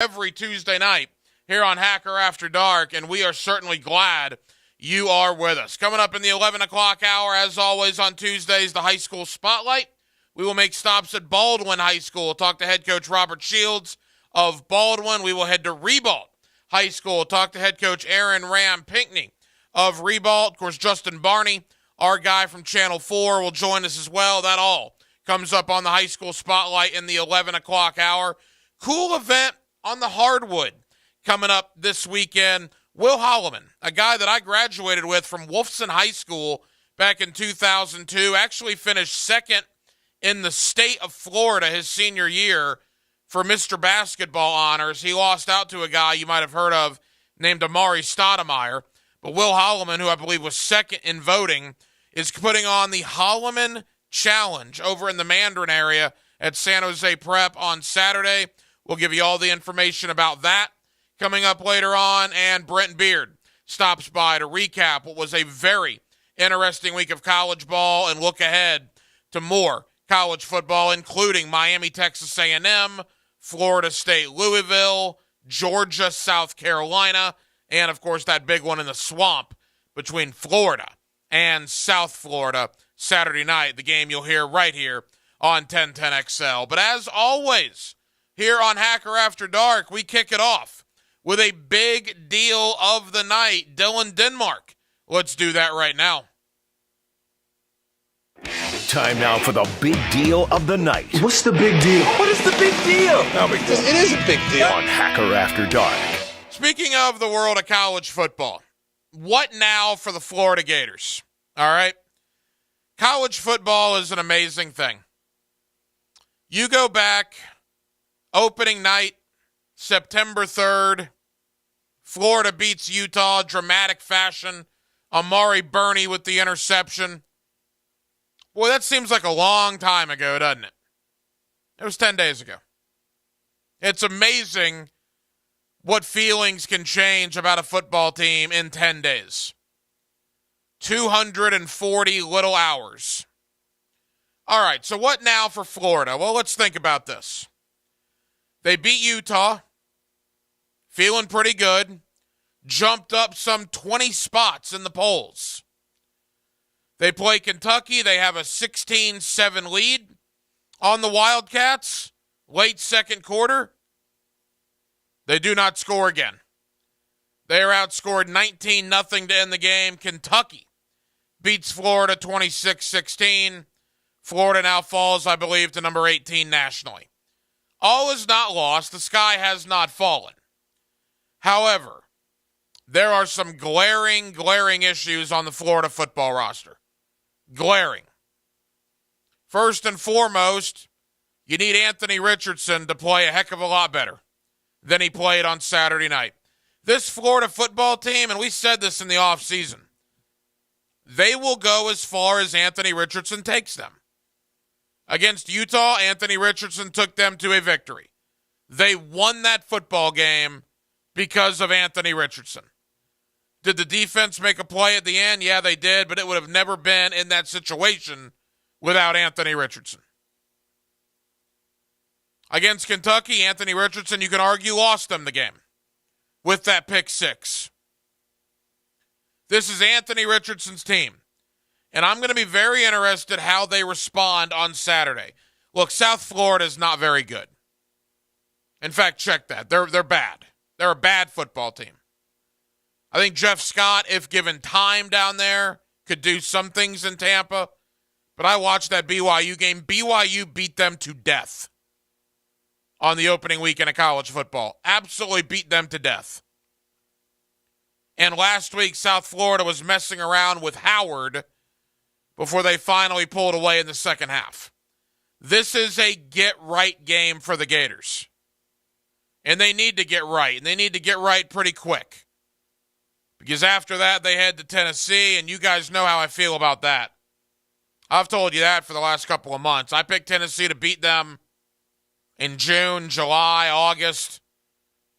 Every Tuesday night here on Hacker After Dark, and we are certainly glad you are with us. Coming up in the 11 o'clock hour, as always on Tuesdays, the high school spotlight. We will make stops at Baldwin High School. We'll talk to head coach Robert Shields of Baldwin. We will head to Ribault High School. We'll talk to head coach Aaron Ram Pinckney of Ribault. Of course, Justin Barney, our guy from Channel 4, will join us as well. That all comes up on the high school spotlight in the 11 o'clock hour. Cool event on the hardwood coming up this weekend. Will Holloman, a guy that I graduated with from Wolfson High School back in 2002, actually finished second in the state of Florida his senior year for Mr. Basketball honors. He lost out to a guy you might have heard of named Amari Stoudemire. But Will Holloman, who I believe was second in voting, is putting on the Holloman Challenge over in the Mandarin area at San Jose Prep on Saturday. We'll give you all the information about that coming up later on. And Brent Beard stops by to recap what was a very interesting week of college ball and look ahead to more college football, including Miami, Texas A&M, Florida State, Louisville, Georgia, South Carolina, and, of course, that big one in the swamp between Florida and South Florida Saturday night, the game you'll hear right here on 1010XL. But as always, here on Hacker After Dark, we kick it off with a big deal of the night. Dylan Denmark. Let's do that right now. Time now for the big deal of the night. What's the big deal? What is the big deal? No big deal. It is a big deal. On Hacker After Dark. Speaking of the world of college football, what now for the Florida Gators? All right? College football is an amazing thing. You go back, opening night, September 3rd, Florida beats Utah, dramatic fashion. Amari Burney with the interception. Boy, that seems like a long time ago, doesn't it? It was 10 days ago. It's amazing what feelings can change about a football team in 10 days. 240 little hours. All right, so what now for Florida? Well, let's think about this. They beat Utah, feeling pretty good, jumped up some 20 spots in the polls. They play Kentucky. They have a 16-7 lead on the Wildcats, late second quarter. They do not score again. They are outscored 19-0 to end the game. Kentucky beats Florida 26-16. Florida now falls, I believe, to number 18 nationally. All is not lost. The sky has not fallen. However, there are some glaring issues on the Florida football roster. Glaring. First and foremost, you need Anthony Richardson to play a heck of a lot better than he played on Saturday night. This Florida football team, and we said this in the offseason, they will go as far as Anthony Richardson takes them. Against Utah, Anthony Richardson took them to a victory. They won that football game because of Anthony Richardson. Did the defense make a play at the end? Yeah, they did, but it would have never been in that situation without Anthony Richardson. Against Kentucky, Anthony Richardson, you can argue, lost them the game with that pick six. This is Anthony Richardson's team, and I'm going to be very interested how they respond on Saturday. Look, South Florida is not very good. In fact, check that. They're bad. They're a bad football team. I think Jeff Scott, if given time down there, could do some things in Tampa. But I watched that BYU game. BYU beat them to death on the opening weekend of college football. Absolutely beat them to death. And last week, South Florida was messing around with Howard before they finally pulled away in the second half. This is a get-right game for the Gators. And they need to get right. And they need to get right pretty quick. Because after that, they head to Tennessee, and you guys know how I feel about that. I've told you that for the last couple of months. I picked Tennessee to beat them in June, July, August.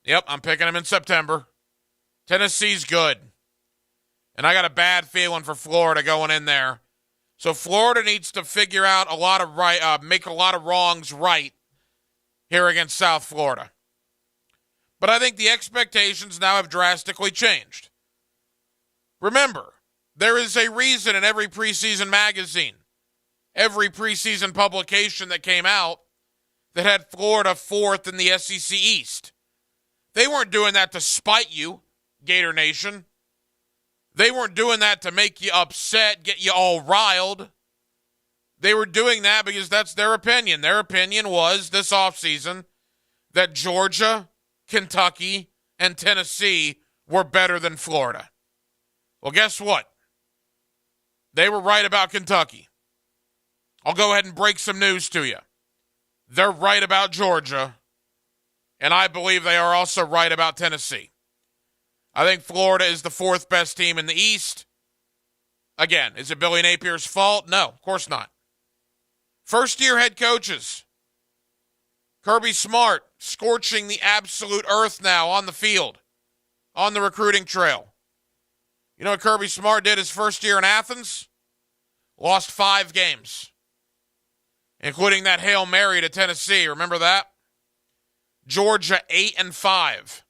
Yep, I'm picking them in September. Tennessee's good. And I got a bad feeling for Florida going in there. So Florida needs to figure out a lot of make a lot of wrongs right here against South Florida. But I think the expectations now have drastically changed. Remember, there is a reason in every preseason magazine, every preseason publication that came out that had Florida fourth in the SEC East. They weren't doing that to spite you, Gator Nation. They weren't doing that to make you upset, get you all riled. They were doing that because that's their opinion. Their opinion was this offseason that Georgia, Kentucky, and Tennessee were better than Florida. Well, guess what? They were right about Kentucky. I'll go ahead and break some news to you. They're right about Georgia, and I believe they are also right about Tennessee. I think Florida is the fourth best team in the East. Again, is it Billy Napier's fault? No, of course not. First-year head coaches. Kirby Smart scorching the absolute earth now on the field, on the recruiting trail. You know what Kirby Smart did his first year in Athens? Lost 5 games, including that Hail Mary to Tennessee. Remember that? Georgia 8-5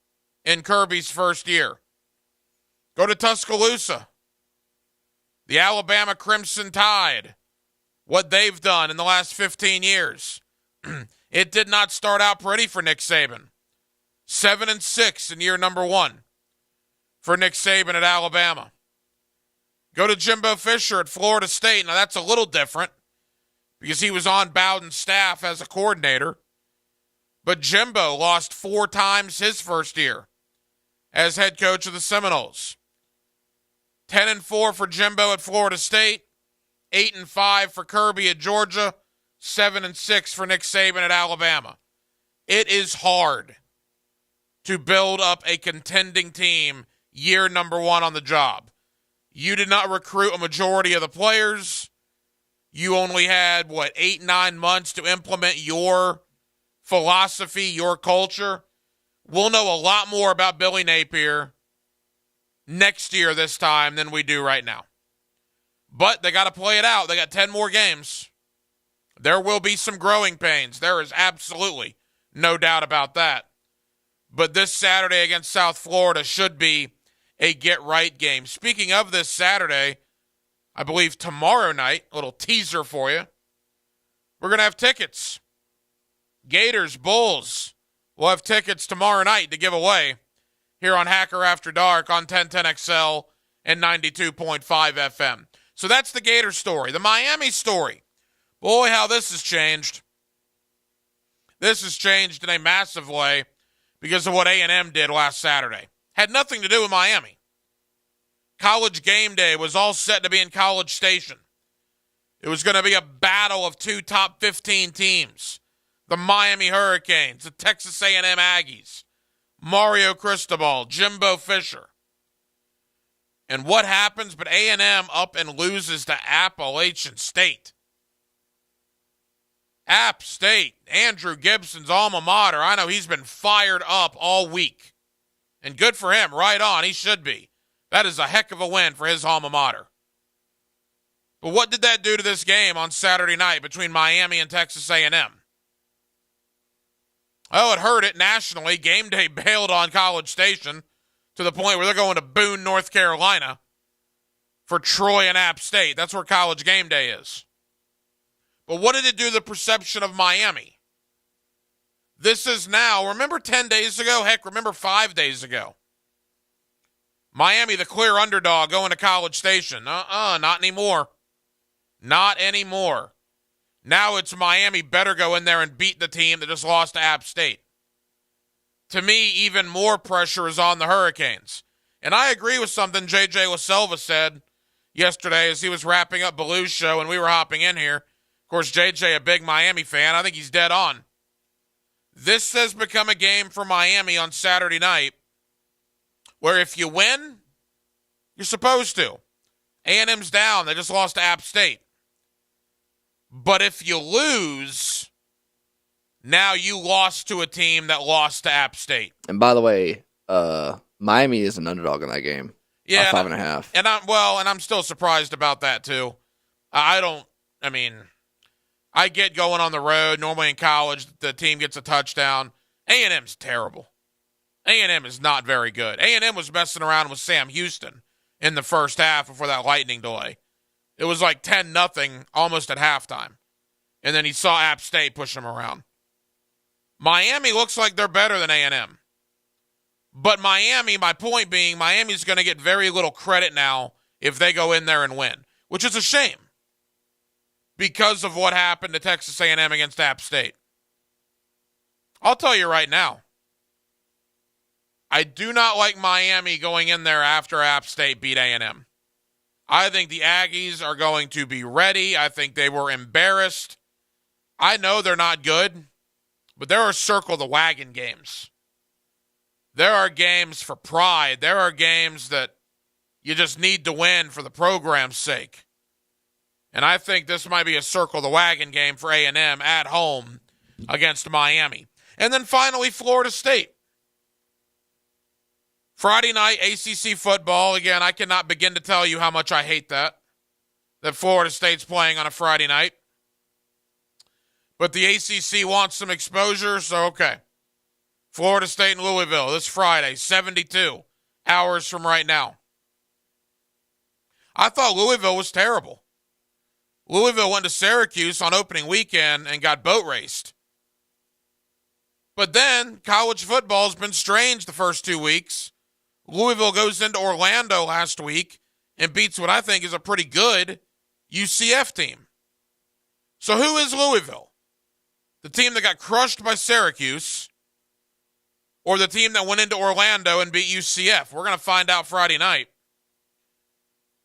in Kirby's first year. Go to Tuscaloosa. The Alabama Crimson Tide. What they've done in the last 15 years. It did not start out pretty for Nick Saban. 7-6 in year number 1 for Nick Saban at Alabama. Go to Jimbo Fisher at Florida State. Now that's a little different because he was on Bowden's staff as a coordinator. But Jimbo lost 4 times his first year as head coach of the Seminoles. 10-4 for Jimbo at Florida State. 8-5 for Kirby at Georgia. 7-6 for Nick Saban at Alabama. It is hard to build up a contending team year number 1 on the job. You did not recruit a majority of the players. You only had, 8-9 months to implement your philosophy, your culture. We'll know a lot more about Billy Napier next year this time than we do right now. But they got to play it out. They got 10 more games. There will be some growing pains. There is absolutely no doubt about that. But this Saturday against South Florida should be a get-right game. Speaking of this Saturday, I believe tomorrow night, a little teaser for you, we're going to have tickets. Gators, Bulls, we'll have tickets tomorrow night to give away here on Hacker After Dark on 1010XL and 92.5 FM. So that's the Gator story. The Miami story. Boy, how this has changed. This has changed in a massive way because of what A&M did last Saturday. Had nothing to do with Miami. College game day was all set to be in College Station. It was going to be a battle of 2 top 15 teams. The Miami Hurricanes, the Texas A&M Aggies, Mario Cristobal, Jimbo Fisher. And what happens? But A&M up and loses to Appalachian State. App State, Andrew Gibson's alma mater. I know he's been fired up all week. And good for him, right on, he should be. That is a heck of a win for his alma mater. But what did that do to this game on Saturday night between Miami and Texas A&M? Oh, it hurt it nationally. Game day bailed on College Station to the point where they're going to Boone, North Carolina for Troy and App State. That's where College game day is. But what did it do to the perception of Miami? This is now, remember 10 days ago? Heck, remember 5 days ago? Miami, the clear underdog, going to College Station. Not anymore. Not anymore. Now it's Miami better go in there and beat the team that just lost to App State. To me, even more pressure is on the Hurricanes. And I agree with something J.J. LaSelva said yesterday as he was wrapping up Baloo's show and we were hopping in here. Of course, J.J., a big Miami fan. I think he's dead on. This has become a game for Miami on Saturday night where if you win, you're supposed to. A&M's down. They just lost to App State. But if you lose, now you lost to a team that lost to App State. And by the way, Miami is an underdog in that game. Yeah, 5.5. And I'm still surprised about that too. I get going on the road. Normally in college, the team gets a touchdown. A&M's terrible. A&M is not very good. A&M was messing around with Sam Houston in the first half before that lightning delay. It was like 10-0 almost at halftime. And then he saw App State push him around. Miami looks like they're better than A&M. But Miami, my point being, Miami's going to get very little credit now if they go in there and win, which is a shame because of what happened to Texas A&M against App State. I'll tell you right now, I do not like Miami going in there after App State beat A&M. I think the Aggies are going to be ready. I think they were embarrassed. I know they're not good, but there are circle the wagon games. There are games for pride. There are games that you just need to win for the program's sake. And I think this might be a circle the wagon game for A&M at home against Miami. And then finally, Florida State. Friday night, ACC football. Again, I cannot begin to tell you how much I hate that Florida State's playing on a Friday night. But the ACC wants some exposure, so okay. Florida State and Louisville this Friday, 72 hours from right now. I thought Louisville was terrible. Louisville went to Syracuse on opening weekend and got boat raced. But then college football's been strange the first 2 weeks. Louisville goes into Orlando last week and beats what I think is a pretty good UCF team. So who is Louisville? The team that got crushed by Syracuse or the team that went into Orlando and beat UCF? We're going to find out Friday night.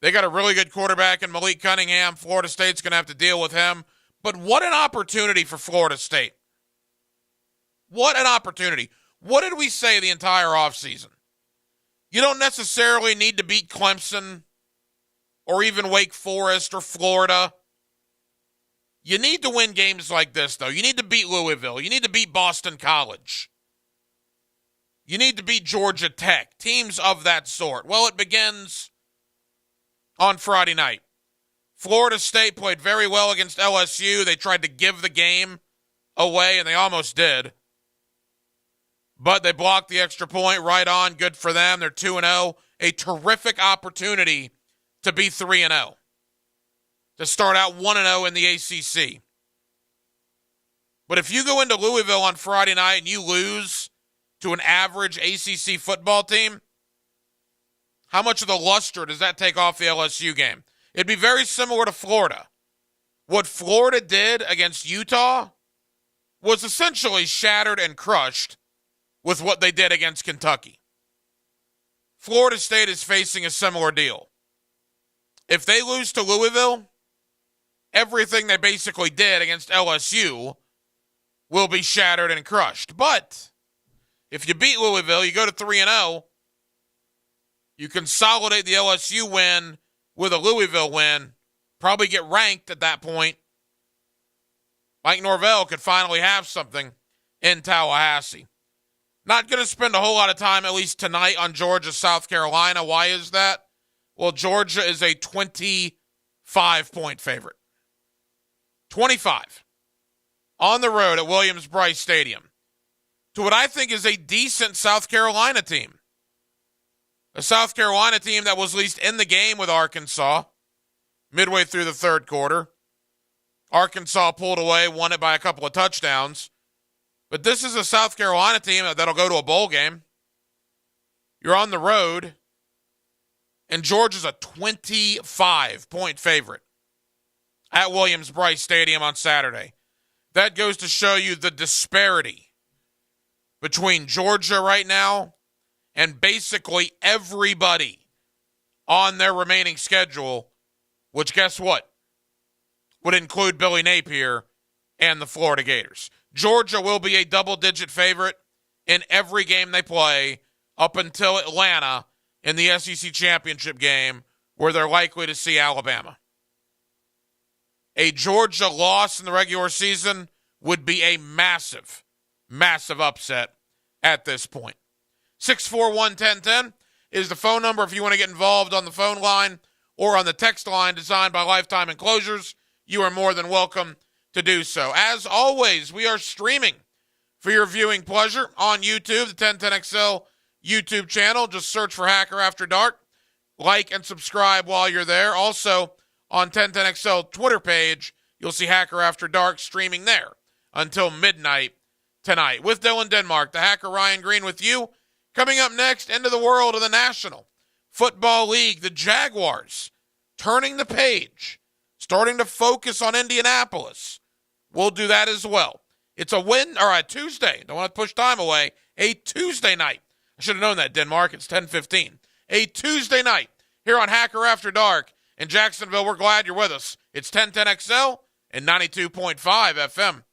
They got a really good quarterback in Malik Cunningham. Florida State's going to have to deal with him. But what an opportunity for Florida State. What an opportunity. What did we say the entire offseason? You don't necessarily need to beat Clemson or even Wake Forest or Florida. You need to win games like this, though. You need to beat Louisville. You need to beat Boston College. You need to beat Georgia Tech. Teams of that sort. Well, it begins on Friday night. Florida State played very well against LSU. They tried to give the game away, and they almost did. But they blocked the extra point right on. Good for them. They're 2-0. A terrific opportunity to be 3-0. To start out 1-0 in the ACC. But if you go into Louisville on Friday night and you lose to an average ACC football team, how much of the luster does that take off the LSU game? It'd be very similar to Florida. What Florida did against Utah was essentially shattered and crushed with what they did against Kentucky. Florida State is facing a similar deal. If they lose to Louisville, everything they basically did against LSU will be shattered and crushed. But if you beat Louisville, you go to 3-0, you consolidate the LSU win with a Louisville win, probably get ranked at that point. Mike Norvell could finally have something in Tallahassee. Not going to spend a whole lot of time, at least tonight, on Georgia, South Carolina. Why is that? Well, Georgia is a 25-point favorite. 25. On the road at Williams-Brice Stadium. To what I think is a decent South Carolina team. A South Carolina team that was at least in the game with Arkansas midway through the third quarter. Arkansas pulled away, won it by a couple of touchdowns. But this is a South Carolina team that'll go to a bowl game. You're on the road, and Georgia's a 25-point favorite at Williams-Brice Stadium on Saturday. That goes to show you the disparity between Georgia right now and basically everybody on their remaining schedule, which guess what? Would include Billy Napier and the Florida Gators. Georgia will be a double-digit favorite in every game they play up until Atlanta in the SEC championship game, where they're likely to see Alabama. A Georgia loss in the regular season would be a massive, massive upset at this point. 641-1010 is the phone number if you want to get involved on the phone line or on the text line designed by Lifetime Enclosures. You are more than welcome to do so. As always, we are streaming for your viewing pleasure on YouTube, the 1010XL YouTube channel. Just search for Hacker After Dark. Like and subscribe while you're there. Also, on 1010XL Twitter page, you'll see Hacker After Dark streaming there until midnight tonight. With Dylan Denmark, the Hacker Ryan Green with you. Coming up next, into the world of the National Football League, the Jaguars turning the page, starting to focus on Indianapolis. We'll do that as well. It's a Tuesday. Don't want to push time away. A Tuesday night. I should have known that, Denmark. It's 10:15. A Tuesday night here on Hacker After Dark in Jacksonville. We're glad you're with us. It's 1010XL and 92.5 FM.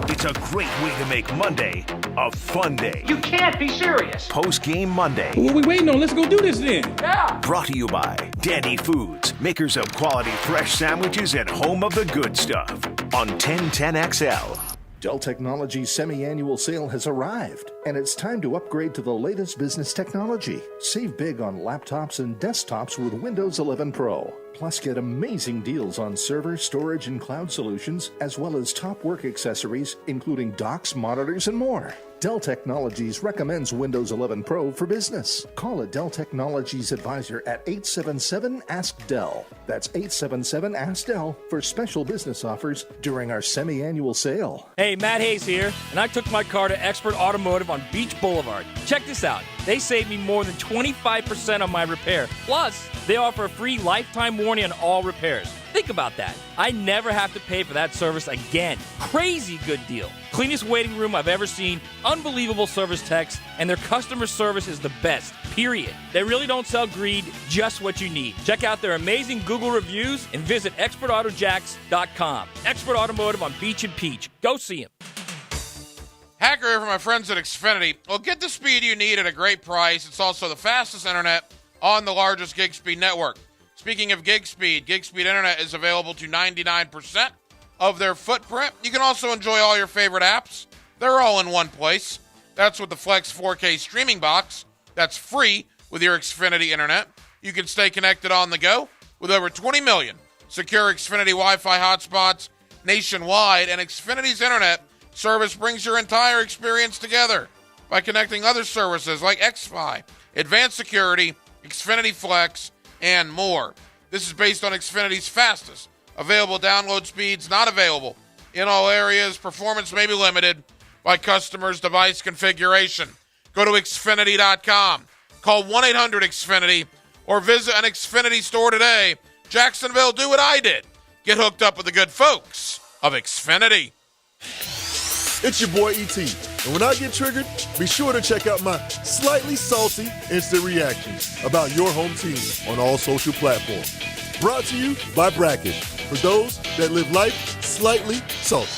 It's a great way to make Monday a fun day. You can't be serious. Post-game Monday. What are we waiting on? Let's go do this then. Yeah. Brought to you by Dandy Foods, makers of quality fresh sandwiches and home of the good stuff. On 1010XL. Dell Technologies' semi-annual sale has arrived, and it's time to upgrade to the latest business technology. Save big on laptops and desktops with Windows 11 Pro. Plus, get amazing deals on server, storage, and cloud solutions, as well as top work accessories, including docks, monitors, and more. Dell Technologies recommends Windows 11 Pro for business. Call a Dell Technologies advisor at 877-ASK-DELL. That's 877-ASK-DELL for special business offers during our semi-annual sale. Hey, Matt Hayes here, and I took my car to Expert Automotive on Beach Boulevard. Check this out. They saved me more than 25% on my repair. Plus, they offer a free lifetime warranty on all repairs. Think about that. I never have to pay for that service again. Crazy good deal. Cleanest waiting room I've ever seen, unbelievable service techs, and their customer service is the best, period. They really don't sell greed, just what you need. Check out their amazing Google reviews and visit expertautojacks.com. Expert Automotive on Beach and Peach. Go see them. Hacker here for my friends at Xfinity. Well, get the speed you need at a great price. It's also the fastest internet on the largest gig speed network. Speaking of gig speed internet is available to 99% of their footprint. You can also enjoy all your favorite apps. They're all in one place. That's with the Flex 4K streaming box. That's free with your Xfinity internet. You can stay connected on the go with over 20 million secure Xfinity Wi-Fi hotspots nationwide, and Xfinity's internet service brings your entire experience together by connecting other services like xFi, Advanced Security, Xfinity Flex, and more. This is based on Xfinity's fastest available download speeds, not available in all areas. Performance may be limited by customers' device configuration. Go to Xfinity.com, call 1-800-XFINITY, or visit an Xfinity store today. Jacksonville, do what I did. Get hooked up with the good folks of Xfinity. It's your boy E.T. And when I get triggered, be sure to check out my slightly salty instant reactions about your home team on all social platforms. Brought to you by Brackish, for those that live life slightly salty.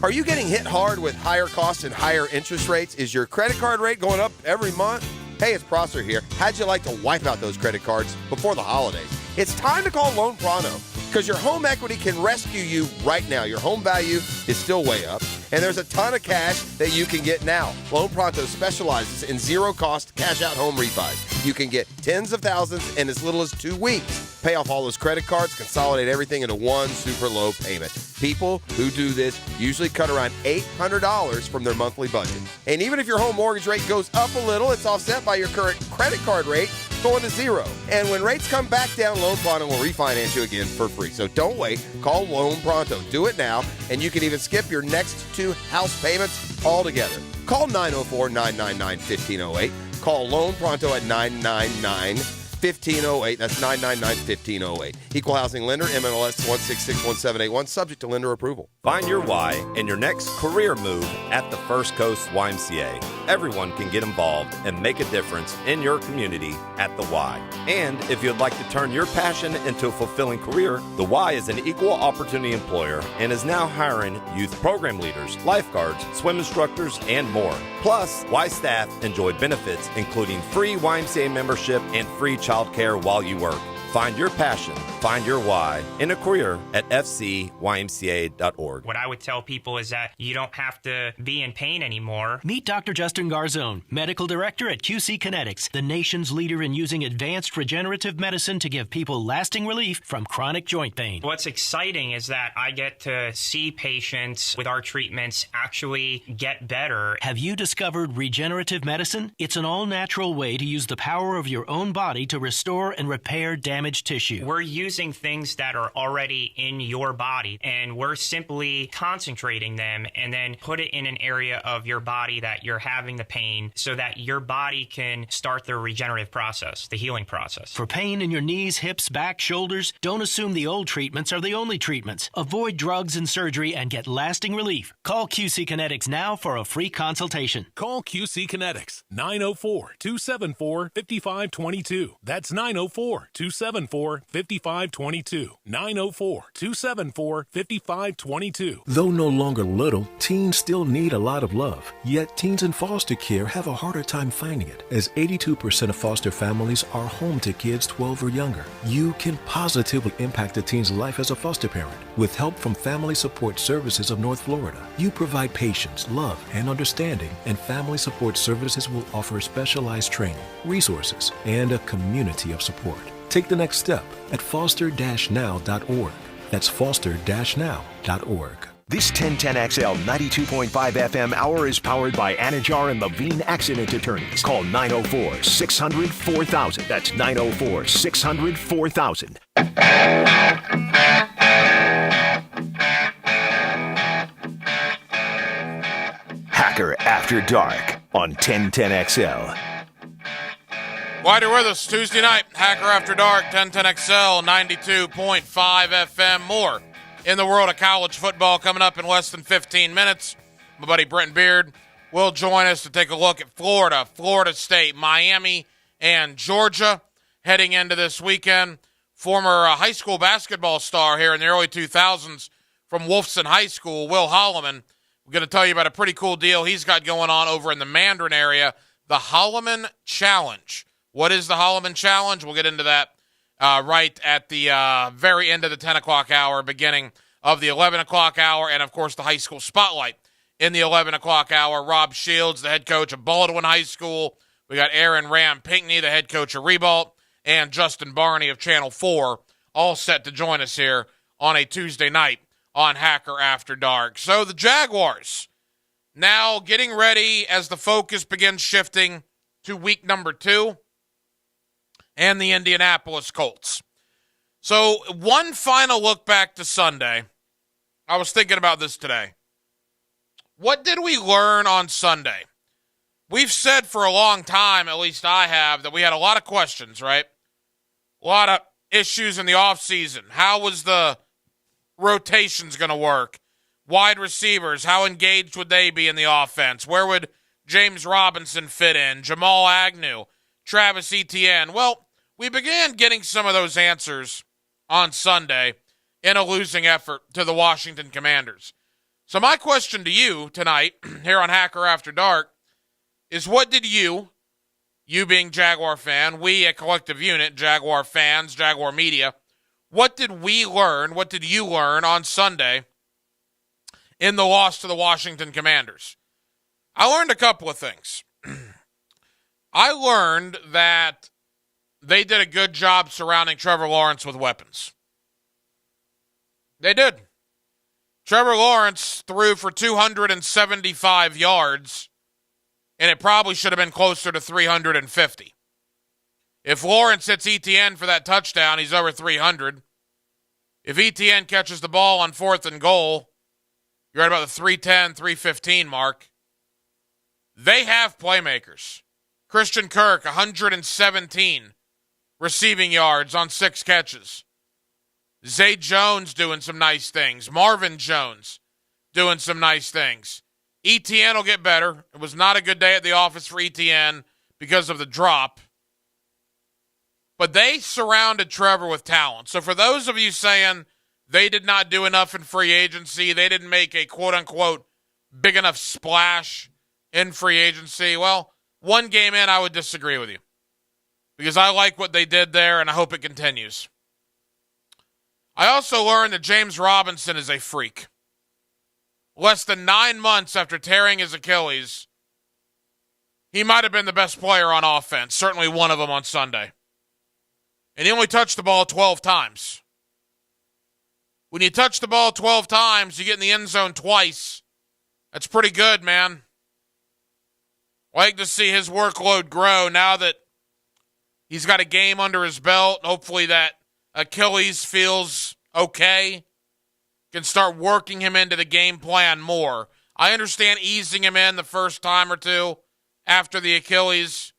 Are you getting hit hard with higher costs and higher interest rates? Is your credit card rate going up every month? Hey, it's Prosser here. How'd you like to wipe out those credit cards before the holidays? It's time to call Loan Pronto, because your home equity can rescue you right now. Your home value is still way up, and there's a ton of cash that you can get now. Loan Pronto specializes in zero-cost cash-out home refis. You can get tens of thousands in as little as 2 weeks. Pay off all those credit cards, consolidate everything into one super low payment. People who do this usually cut around $800 from their monthly budget. And even if your home mortgage rate goes up a little, it's offset by your current credit card rate going to zero. And when rates come back down, Loan Pronto will refinance you again for free. So don't wait. Call Loan Pronto. Do it now, and you can even skip your next 2 house payments altogether. Call 904-999-1508. Call Loan Pronto at 999-1508. That's 999-1508. Equal housing lender, MLS 1661781, subject to lender approval. Find your why in your next career move at the First Coast YMCA. Everyone can get involved and make a difference in your community at the Y. And if you'd like to turn your passion into a fulfilling career, the Y is an equal opportunity employer and is now hiring youth program leaders, lifeguards, swim instructors, and more. Plus, Y staff enjoy benefits including free YMCA membership and free childcare while you work. Find your passion, find your why in a career at fcymca.org. What I would tell people is that you don't have to be in pain anymore. Meet Dr. Justin Garzone, Medical Director at QC Kinetics, the nation's leader in using advanced regenerative medicine to give people lasting relief from chronic joint pain. What's exciting is that I get to see patients with our treatments actually get better. Have you discovered regenerative medicine? It's an all-natural way to use the power of your own body to restore and repair damaged tissue. We're using things that are already in your body, and we're simply concentrating them and then put it in an area of your body that you're having the pain so that your body can start the regenerative process, the healing process. For pain in your knees, hips, back, shoulders, don't assume the old treatments are the only treatments. Avoid drugs and surgery and get lasting relief. Call QC Kinetics now for a free consultation. Call QC Kinetics, 904-274-5522. That's 904-274-5522. 904-274-5522. Though no longer little, teens still need a lot of love. Yet teens in foster care have a harder time finding it, as 82% of foster families are home to kids 12 or younger. You can positively impact a teen's life as a foster parent with help from Family Support Services of North Florida. You provide patience, love, and understanding, and Family Support Services will offer specialized training, resources, and a community of support. Take the next step at foster-now.org. That's foster-now.org. This 1010XL 92.5 FM hour is powered by Anajar and Levine Accident Attorneys. Call 904-600-4000. That's 904-600-4000. Hacker After Dark on 1010XL. Glad you're with us Tuesday night, Hacker After Dark, 1010XL, 92.5 FM. More in the world of college football coming up in less than 15 minutes. My buddy Brenton Beard will join us to take a look at Florida, Florida State, Miami, and Georgia heading into this weekend. Former high school basketball star here in the early 2000s from Wolfson High School, Will Holloman. We're going to tell you about a pretty cool deal he's got going on over in the Mandarin area, the Holloman Challenge. What is the Holloman Challenge? We'll get into that right at the very end of the 10 o'clock hour, beginning of the 11 o'clock hour, and, of course, the high school spotlight in the 11 o'clock hour. Rob Shields, the head coach of Baldwin High School. We got Aaron Ram Pinckney, the head coach of Ribault, and Justin Barney of Channel 4, all set to join us here on a Tuesday night on Hacker After Dark. So the Jaguars now getting ready as the focus begins shifting to week number 2. And the Indianapolis Colts. So one final look back to Sunday. I was thinking about this today. What did we learn on Sunday? We've said for a long time, at least I have, that we had a lot of questions, right? A lot of issues in the offseason. How was the rotations going to work? Wide receivers, how engaged would they be in the offense? Where would James Robinson fit in? Jamal Agnew? Travis Etienne. Well, we began getting some of those answers on Sunday in a losing effort to the Washington Commanders. So my question to you tonight here on Hacker After Dark is, what did you being Jaguar fan, we a collective unit, Jaguar fans, Jaguar media, what did we learn, what did you learn on Sunday in the loss to the Washington Commanders? I learned a couple of things. I learned that they did a good job surrounding Trevor Lawrence with weapons. They did. Trevor Lawrence threw for 275 yards, and it probably should have been closer to 350. If Lawrence hits Etienne for that touchdown, he's over 300. If Etienne catches the ball on 4th and goal, you're at about the 310, 315 mark. They have playmakers. Christian Kirk, 117 receiving yards on 6 catches. Zay Jones doing some nice things. Marvin Jones doing some nice things. Etienne will get better. It was not a good day at the office for Etienne because of the drop. But they surrounded Trevor with talent. So for those of you saying they did not do enough in free agency, they didn't make a quote-unquote big enough splash in free agency, well, one game in, I would disagree with you. because I like what they did there, and I hope it continues. I also learned that James Robinson is a freak. Less than 9 months after tearing his Achilles, he might have been the best player on offense, certainly one of them on Sunday. And he only touched the ball 12 times. When you touch the ball 12 times, you get in the end zone twice. That's pretty good, man. I like to see his workload grow now that he's got a game under his belt. Hopefully that Achilles feels okay. Can start working him into the game plan more. I understand easing him in the first time or two after the Achilles.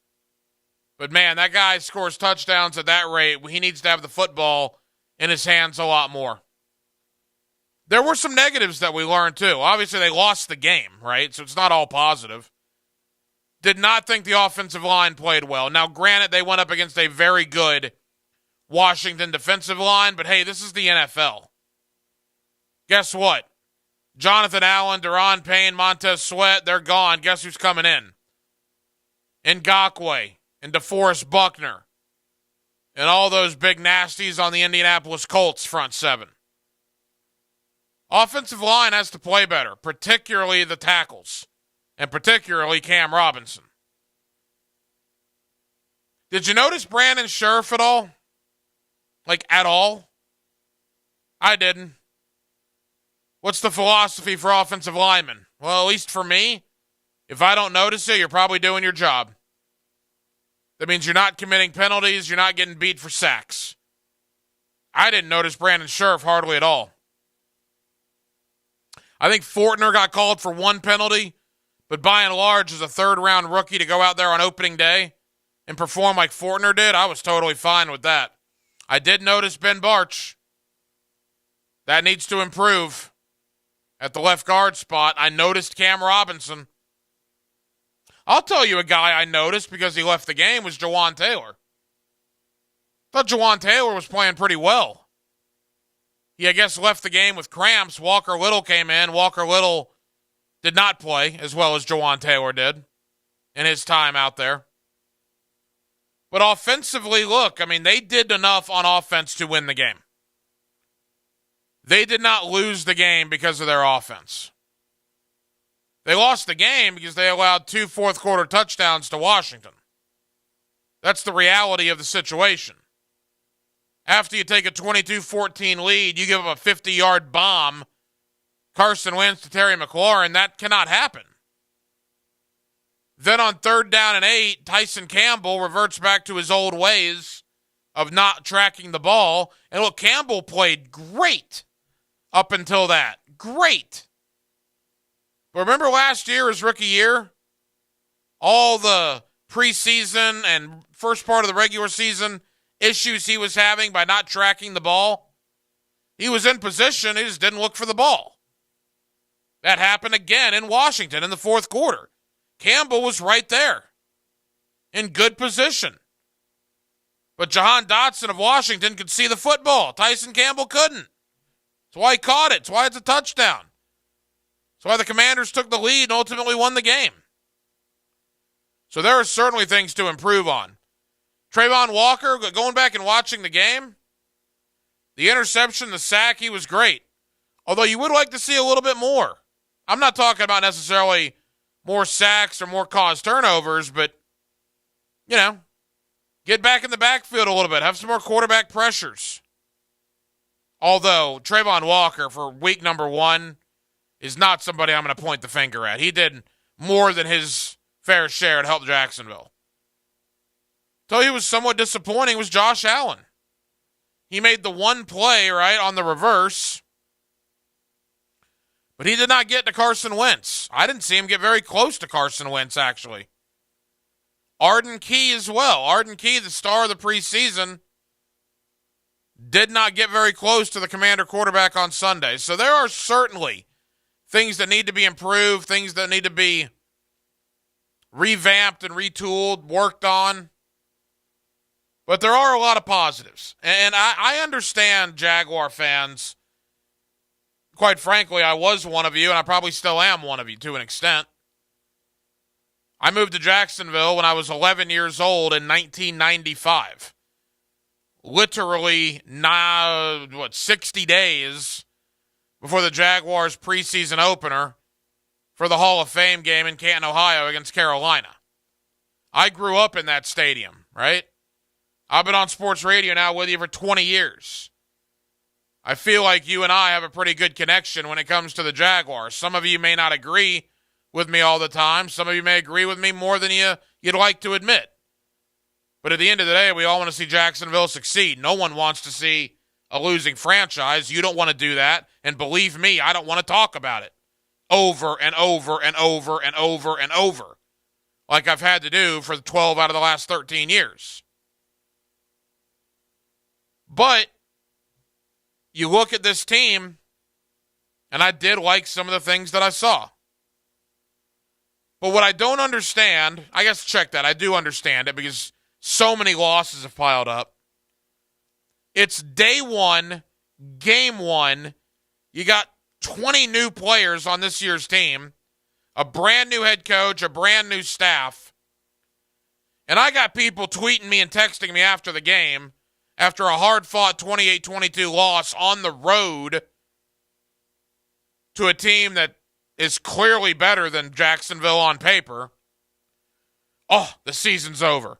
But, man, that guy scores touchdowns at that rate. He needs to have the football in his hands a lot more. There were some negatives that we learned, too. Obviously, they lost the game, right? So it's not all positive. Did not think the offensive line played well. Now, granted, they went up against a very good Washington defensive line, but, hey, this is the NFL. Guess what? Jonathan Allen, Daron Payne, Montez Sweat, they're gone. Guess who's coming in? Ngakoue and DeForest Buckner and all those big nasties on the Indianapolis Colts front seven. Offensive line has to play better, particularly the tackles, and particularly Cam Robinson. Did you notice Brandon Scherf at all? Like, at all? I didn't. What's the philosophy for offensive linemen? Well, at least for me, if I don't notice it, you're probably doing your job. That means you're not committing penalties, you're not getting beat for sacks. I didn't notice Brandon Scherf hardly at all. I think Fortner got called for one penalty, but by and large, as a third-round rookie to go out there on opening day and perform like Fortner did, I was totally fine with that. I did notice Ben Barch. That needs to improve. At the left guard spot, I noticed Cam Robinson. I'll tell you a guy I noticed because he left the game was Jawan Taylor. Thought Jawan Taylor was playing pretty well. He, I guess, left the game with cramps. Walker Little came in. Walker Little did not play as well as Jawan Taylor did in his time out there. But offensively, look, I mean, they did enough on offense to win the game. They did not lose the game because of their offense. They lost the game because they allowed 2 fourth-quarter touchdowns to Washington. That's the reality of the situation. After you take a 22-14 lead, you give up a 50-yard bomb, Carson Wentz to Terry McLaurin. That cannot happen. Then on 3rd down and 8, Tyson Campbell reverts back to his old ways of not tracking the ball. And look, Campbell played great up until that. Great. But remember last year, his rookie year? All the preseason and first part of the regular season issues he was having by not tracking the ball. He was in position, he just didn't look for the ball. That happened again in Washington in the 4th quarter. Campbell was right there, in good position. But Jahan Dotson of Washington could see the football. Tyson Campbell couldn't. That's why he caught it. That's why it's a touchdown. That's why the Commanders took the lead and ultimately won the game. So there are certainly things to improve on. Trayvon Walker, going back and watching the game, the interception, the sack, he was great. Although you would like to see a little bit more. I'm not talking about necessarily more sacks or more caused turnovers, but, you know, get back in the backfield a little bit. Have some more quarterback pressures. Although Trayvon Walker, for week number 1, is not somebody I'm going to point the finger at. He did more than his fair share to help Jacksonville. So he was somewhat disappointing was Josh Allen. He made the one play, right, on the reverse, but he did not get to Carson Wentz. I didn't see him get very close to Carson Wentz, actually. Arden Key as well. Arden Key, the star of the preseason, did not get very close to the Commander quarterback on Sunday. So there are certainly things that need to be improved, things that need to be revamped and retooled, worked on. But there are a lot of positives. And I understand Jaguar fans. Quite frankly, I was one of you, and I probably still am one of you to an extent. I moved to Jacksonville when I was 11 years old in 1995. Literally, 60 days before the Jaguars' preseason opener for the Hall of Fame game in Canton, Ohio against Carolina. I grew up in that stadium, right? I've been on sports radio now with you for 20 years. I feel like you and I have a pretty good connection when it comes to the Jaguars. Some of you may not agree with me all the time. Some of you may agree with me more than you'd like to admit. But at the end of the day, we all want to see Jacksonville succeed. No one wants to see a losing franchise. You don't want to do that. And believe me, I don't want to talk about it over and over and over and over and over, like I've had to do for 12 out of the last 13 years. But you look at this team, and I did like some of the things that I saw. But what I don't understand, I guess check that, I do understand it because so many losses have piled up. It's day one, game one. You got 20 new players on this year's team, a brand new head coach, a brand new staff. And I got people tweeting me and texting me after the game, after a hard-fought 28-22 loss on the road to a team that is clearly better than Jacksonville on paper. Oh, the season's over.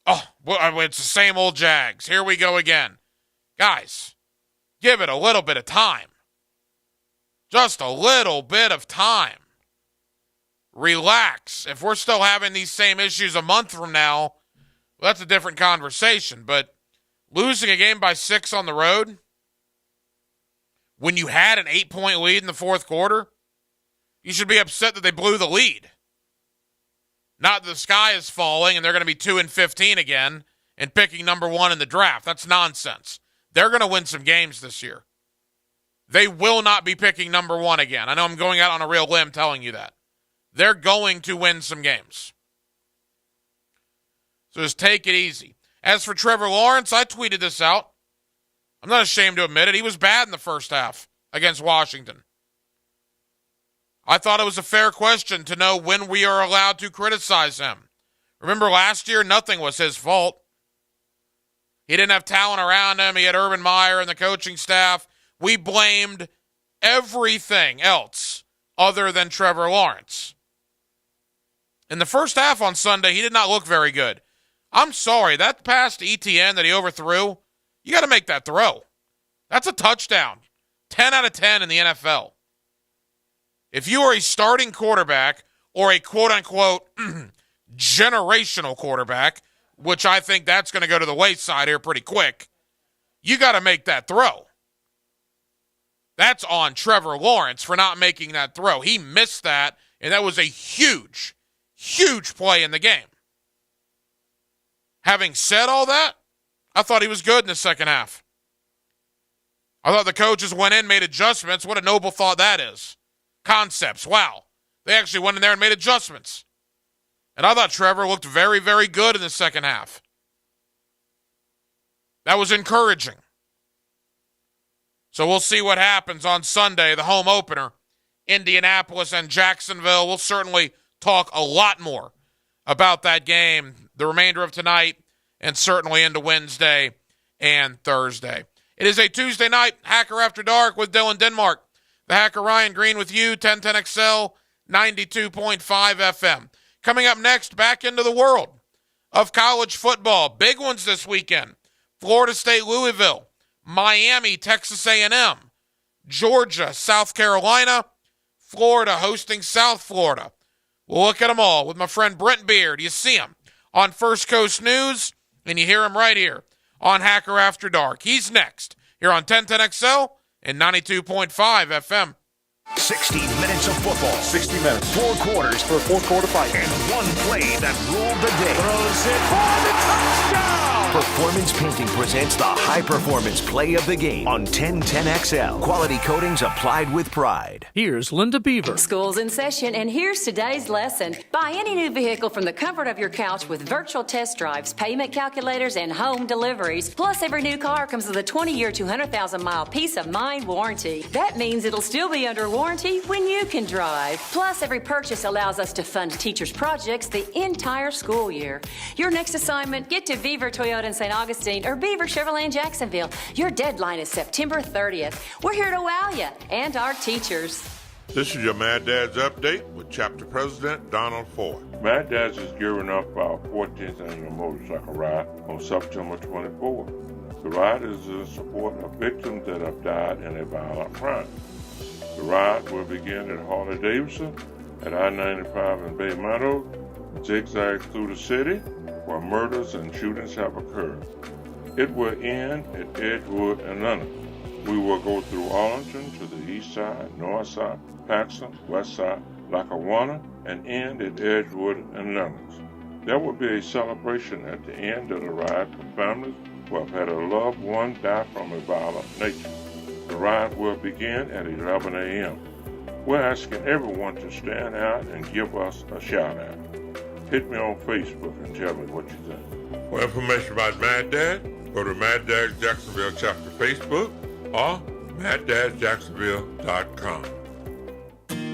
Oh, it's the same old Jags. Here we go again. Guys, give it a little bit of time. Just a little bit of time. Relax. If we're still having these same issues a month from now, well, that's a different conversation. But losing a game by 6 on the road, when you had an 8-point lead in the fourth quarter, you should be upset that they blew the lead. Not that the sky is falling and they're going to be 2-15 again and picking number 1 in the draft. That's nonsense. They're going to win some games this year. They will not be picking number 1 again. I know I'm going out on a real limb telling you that. They're going to win some games. So just take it easy. As for Trevor Lawrence, I tweeted this out. I'm not ashamed to admit it. He was bad in the first half against Washington. I thought it was a fair question to know when we are allowed to criticize him. Remember last year, nothing was his fault. He didn't have talent around him. He had Urban Meyer and the coaching staff. We blamed everything else other than Trevor Lawrence. In the first half on Sunday, he did not look very good. I'm sorry, that pass to ETN that he overthrew, you got to make that throw. That's a touchdown. 10 out of 10 in the NFL. If you are a starting quarterback or a quote-unquote generational quarterback, which I think that's going to go to the wayside here pretty quick, you got to make that throw. That's on Trevor Lawrence for not making that throw. He missed that, and that was a huge, huge play in the game. Having said all that, I thought he was good in the second half. I thought the coaches went in, made adjustments. What a noble thought that is. Concepts, wow. They actually went in there and made adjustments. And I thought Trevor looked very, very good in the second half. That was encouraging. So we'll see what happens on Sunday, the home opener. Indianapolis and Jacksonville. We'll certainly talk a lot more about that game the remainder of tonight and certainly into Wednesday and Thursday. It is a Tuesday night, Hacker After Dark with Dylan Denmark. The Hacker Ryan Green with you, 1010XL, 92.5 FM. Coming up next, back into the world of college football. Big ones this weekend. Florida State, Louisville. Miami, Texas A&M. Georgia, South Carolina. Florida hosting South Florida. We'll look at them all with my friend Brent Beard. You see him on First Coast News, and you hear him right here on Hacker After Dark. He's next here on 1010XL and 92.5 FM. 60 minutes of football. 60 minutes. 4 quarters for a 4-quarter fight. and one play that ruled the day. Throws it for the touchdown! Performance Painting presents the high-performance play of the game on 1010XL. Quality coatings applied with pride. Here's Linda Beaver. School's in session, and here's today's lesson. Buy any new vehicle from the comfort of your couch with virtual test drives, payment calculators, and home deliveries. Plus, every new car comes with a 20-year, 200,000-mile peace of mind warranty. That means it'll still be under warranty when you can drive. Plus, every purchase allows us to fund teachers' projects the entire school year. Your next assignment, get to Beaver Toyota in St. Augustine or Beaver Chevrolet in Jacksonville. Your deadline is September 30th. We're here to wow you and our teachers. This is your Mad Dads Update with Chapter President Donald Ford. Mad Dads is gearing up for our 14th annual motorcycle ride on September 24th. The ride is in support of victims that have died in a violent crime. The ride will begin at Harley-Davidson at I-95 in Bay Meadows, zigzags through the city where murders and shootings have occurred. It will end at Edgewood and London. We will go through Arlington to the east side, north side, Paxton, west side, Lackawanna, and end at Edgewood and Lenox. There will be a celebration at the end of the ride for families who have had a loved one die from a violent nature. The ride will begin at 11 a.m. We're asking everyone to stand out and give us a shout out. Hit me on Facebook and tell me what you think. For information about Mad Dad, go to Mad Dads Jacksonville Chapter Facebook or MadDadsJacksonville.com.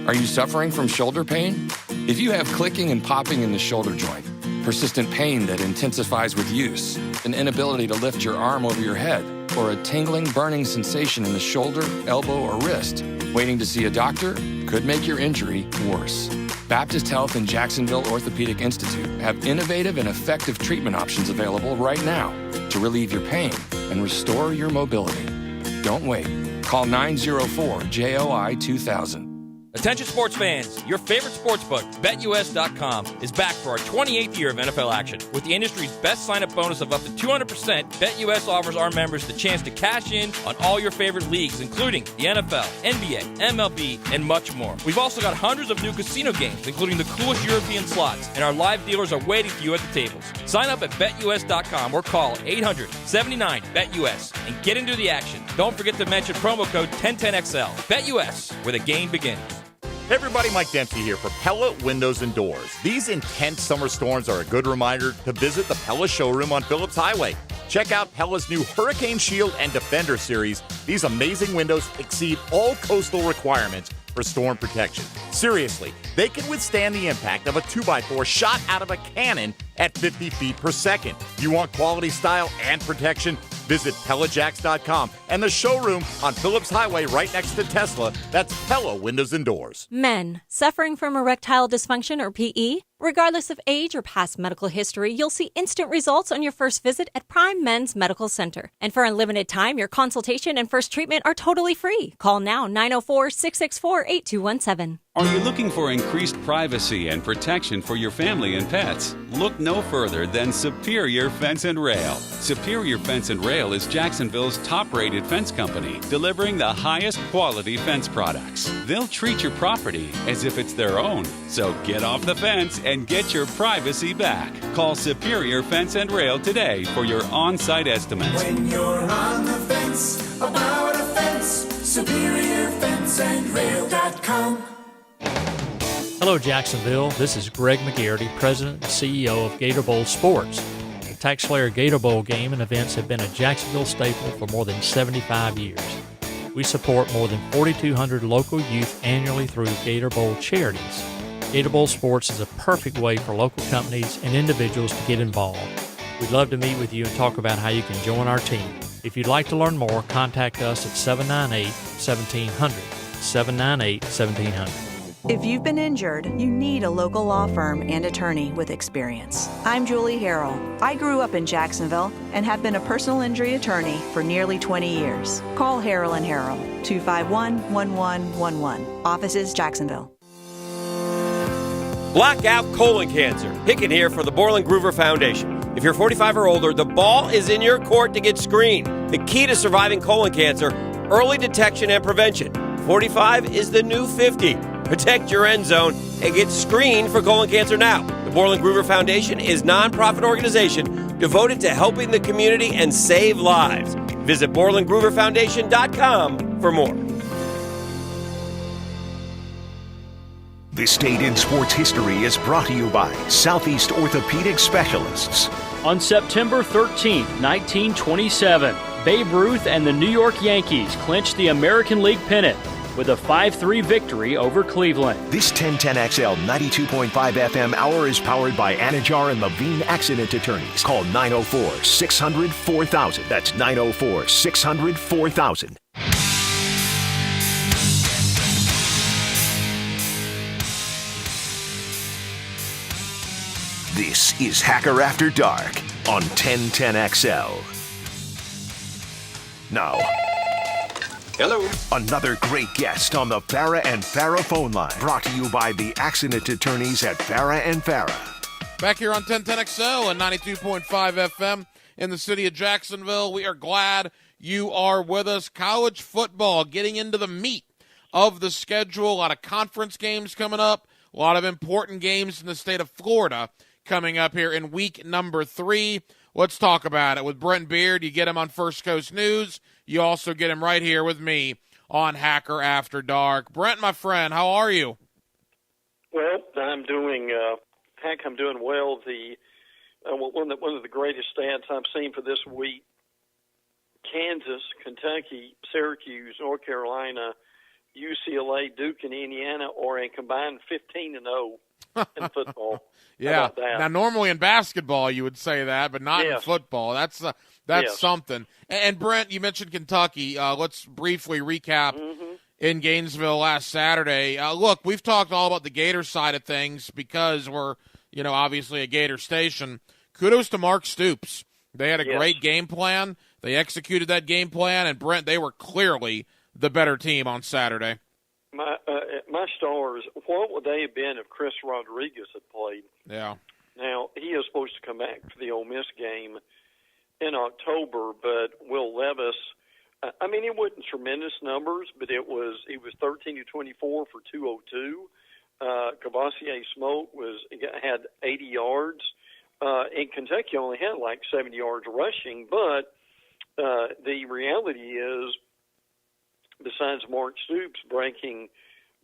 Are you suffering from shoulder pain? If you have clicking and popping in the shoulder joint, persistent pain that intensifies with use, an inability to lift your arm over your head, or a tingling, burning sensation in the shoulder, elbow, or wrist, waiting to see a doctor could make your injury worse. Baptist Health and Jacksonville Orthopedic Institute have innovative and effective treatment options available right now to relieve your pain and restore your mobility. Don't wait. Call 904-JOI-2000. Attention sports fans, your favorite sportsbook, BetUS.com, is back for our 28th year of NFL action. With the industry's best sign-up bonus of up to 200%, BetUS offers our members the chance to cash in on all your favorite leagues, including the NFL, NBA, MLB, and much more. We've also got hundreds of new casino games, including the coolest European slots, and our live dealers are waiting for you at the tables. Sign up at BetUS.com or call 800-79-BET-US and get into the action. Don't forget to mention promo code 1010XL. BetUS, where the game begins. Hey everybody, Mike Dempsey here for Pella Windows and Doors. These intense summer storms are a good reminder to visit the Pella showroom on Phillips Highway. Check out Pella's new Hurricane Shield and Defender series. These amazing windows exceed all coastal requirements for storm protection. Seriously, they can withstand the impact of a 2x4 shot out of a cannon at 50 feet per second. You want quality, style, and protection? Visit PellaJacks.com and the showroom on Phillips Highway right next to Tesla. That's Pella Windows and Doors. Men suffering from erectile dysfunction or PE? Regardless of age or past medical history, you'll see instant results on your first visit at Prime Men's Medical Center. And for a limited time, your consultation and first treatment are totally free. Call now, 904-664-8217. Are you looking for increased privacy and protection for your family and pets? Look no further than Superior Fence and Rail. Superior Fence and Rail is Jacksonville's top-rated fence company, delivering the highest quality fence products. They'll treat your property as if it's their own. So get off the fence and get your privacy back. Call Superior Fence and Rail today for your on-site estimates. When you're on the fence about a fence, SuperiorFenceandRail.com. Hello, Jacksonville. This is Greg McGarity, President and CEO of Gator Bowl Sports. The Tax Slayer Gator Bowl game and events have been a Jacksonville staple for more than 75 years. We support more than 4,200 local youth annually through Gator Bowl charities. Gator Bowl Sports is a perfect way for local companies and individuals to get involved. We'd love to meet with you and talk about how you can join our team. If you'd like to learn more, contact us at 798-1700, 798-1700. If you've been injured, you need a local law firm and attorney with experience. I'm Julie Harrell. I grew up in Jacksonville and have been a personal injury attorney for nearly 20 years. Call Harrell & Harrell, 251-1111. Offices, Jacksonville. Blackout colon cancer. Hicken here for the Borland Groover Foundation. If you're 45 or older, the ball is in your court to get screened. The key to surviving colon cancer, early detection and prevention. 45 is the new 50. Protect your end zone and get screened for colon cancer now. The Borland Groover Foundation is a nonprofit organization devoted to helping the community and save lives. Visit BorlandGrooverFoundation.com for more. This Day in Sports History is brought to you by Southeast Orthopedic Specialists. On September 13, 1927, Babe Ruth and the New York Yankees clinched the American League pennant. with a 5-3 victory over Cleveland. This 1010XL 92.5 FM hour is powered by Anajar and Levine Accident Attorneys. Call 904-600-4000. That's 904-600-4000. This is Hacker After Dark on 1010XL. Now, hello. Another great guest on the Farah and Farah phone line. Brought to you by the accident attorneys at Farah and Farah. Back here on 1010XL and 92.5 FM in the city of Jacksonville. We are glad you are with us. College football getting into the meat of the schedule. A lot of conference games coming up. A lot of important games in the state of Florida coming up here in week number 3. Let's talk about it with Brent Beard. You get him on First Coast News. You also get him right here with me on Hacker After Dark. Brent, my friend, how are you? Well, I'm doing well. One of the greatest stats I've seen for this week: Kansas, Kentucky, Syracuse, North Carolina, UCLA, Duke, and Indiana are a combined 15-0 in football. Yeah. How about that? Now, normally in basketball you would say that, but not in football. That's something. And Brent, you mentioned Kentucky. Let's briefly recap in Gainesville last Saturday. Look, we've talked all about the Gator side of things because we're, obviously a Gator station. Kudos to Mark Stoops. They had a great game plan. They executed that game plan, and Brent, they were clearly the better team on Saturday. My stars, what would they have been if Chris Rodriguez had played? Yeah. Now, he is supposed to come back for the Ole Miss game in October, but Will Levis, it wasn't tremendous numbers, but he was 13-24 for 202. Cavassier Smoke had 80 yards. And Kentucky only had like 70 yards rushing, but the reality is, besides Mark Stoops breaking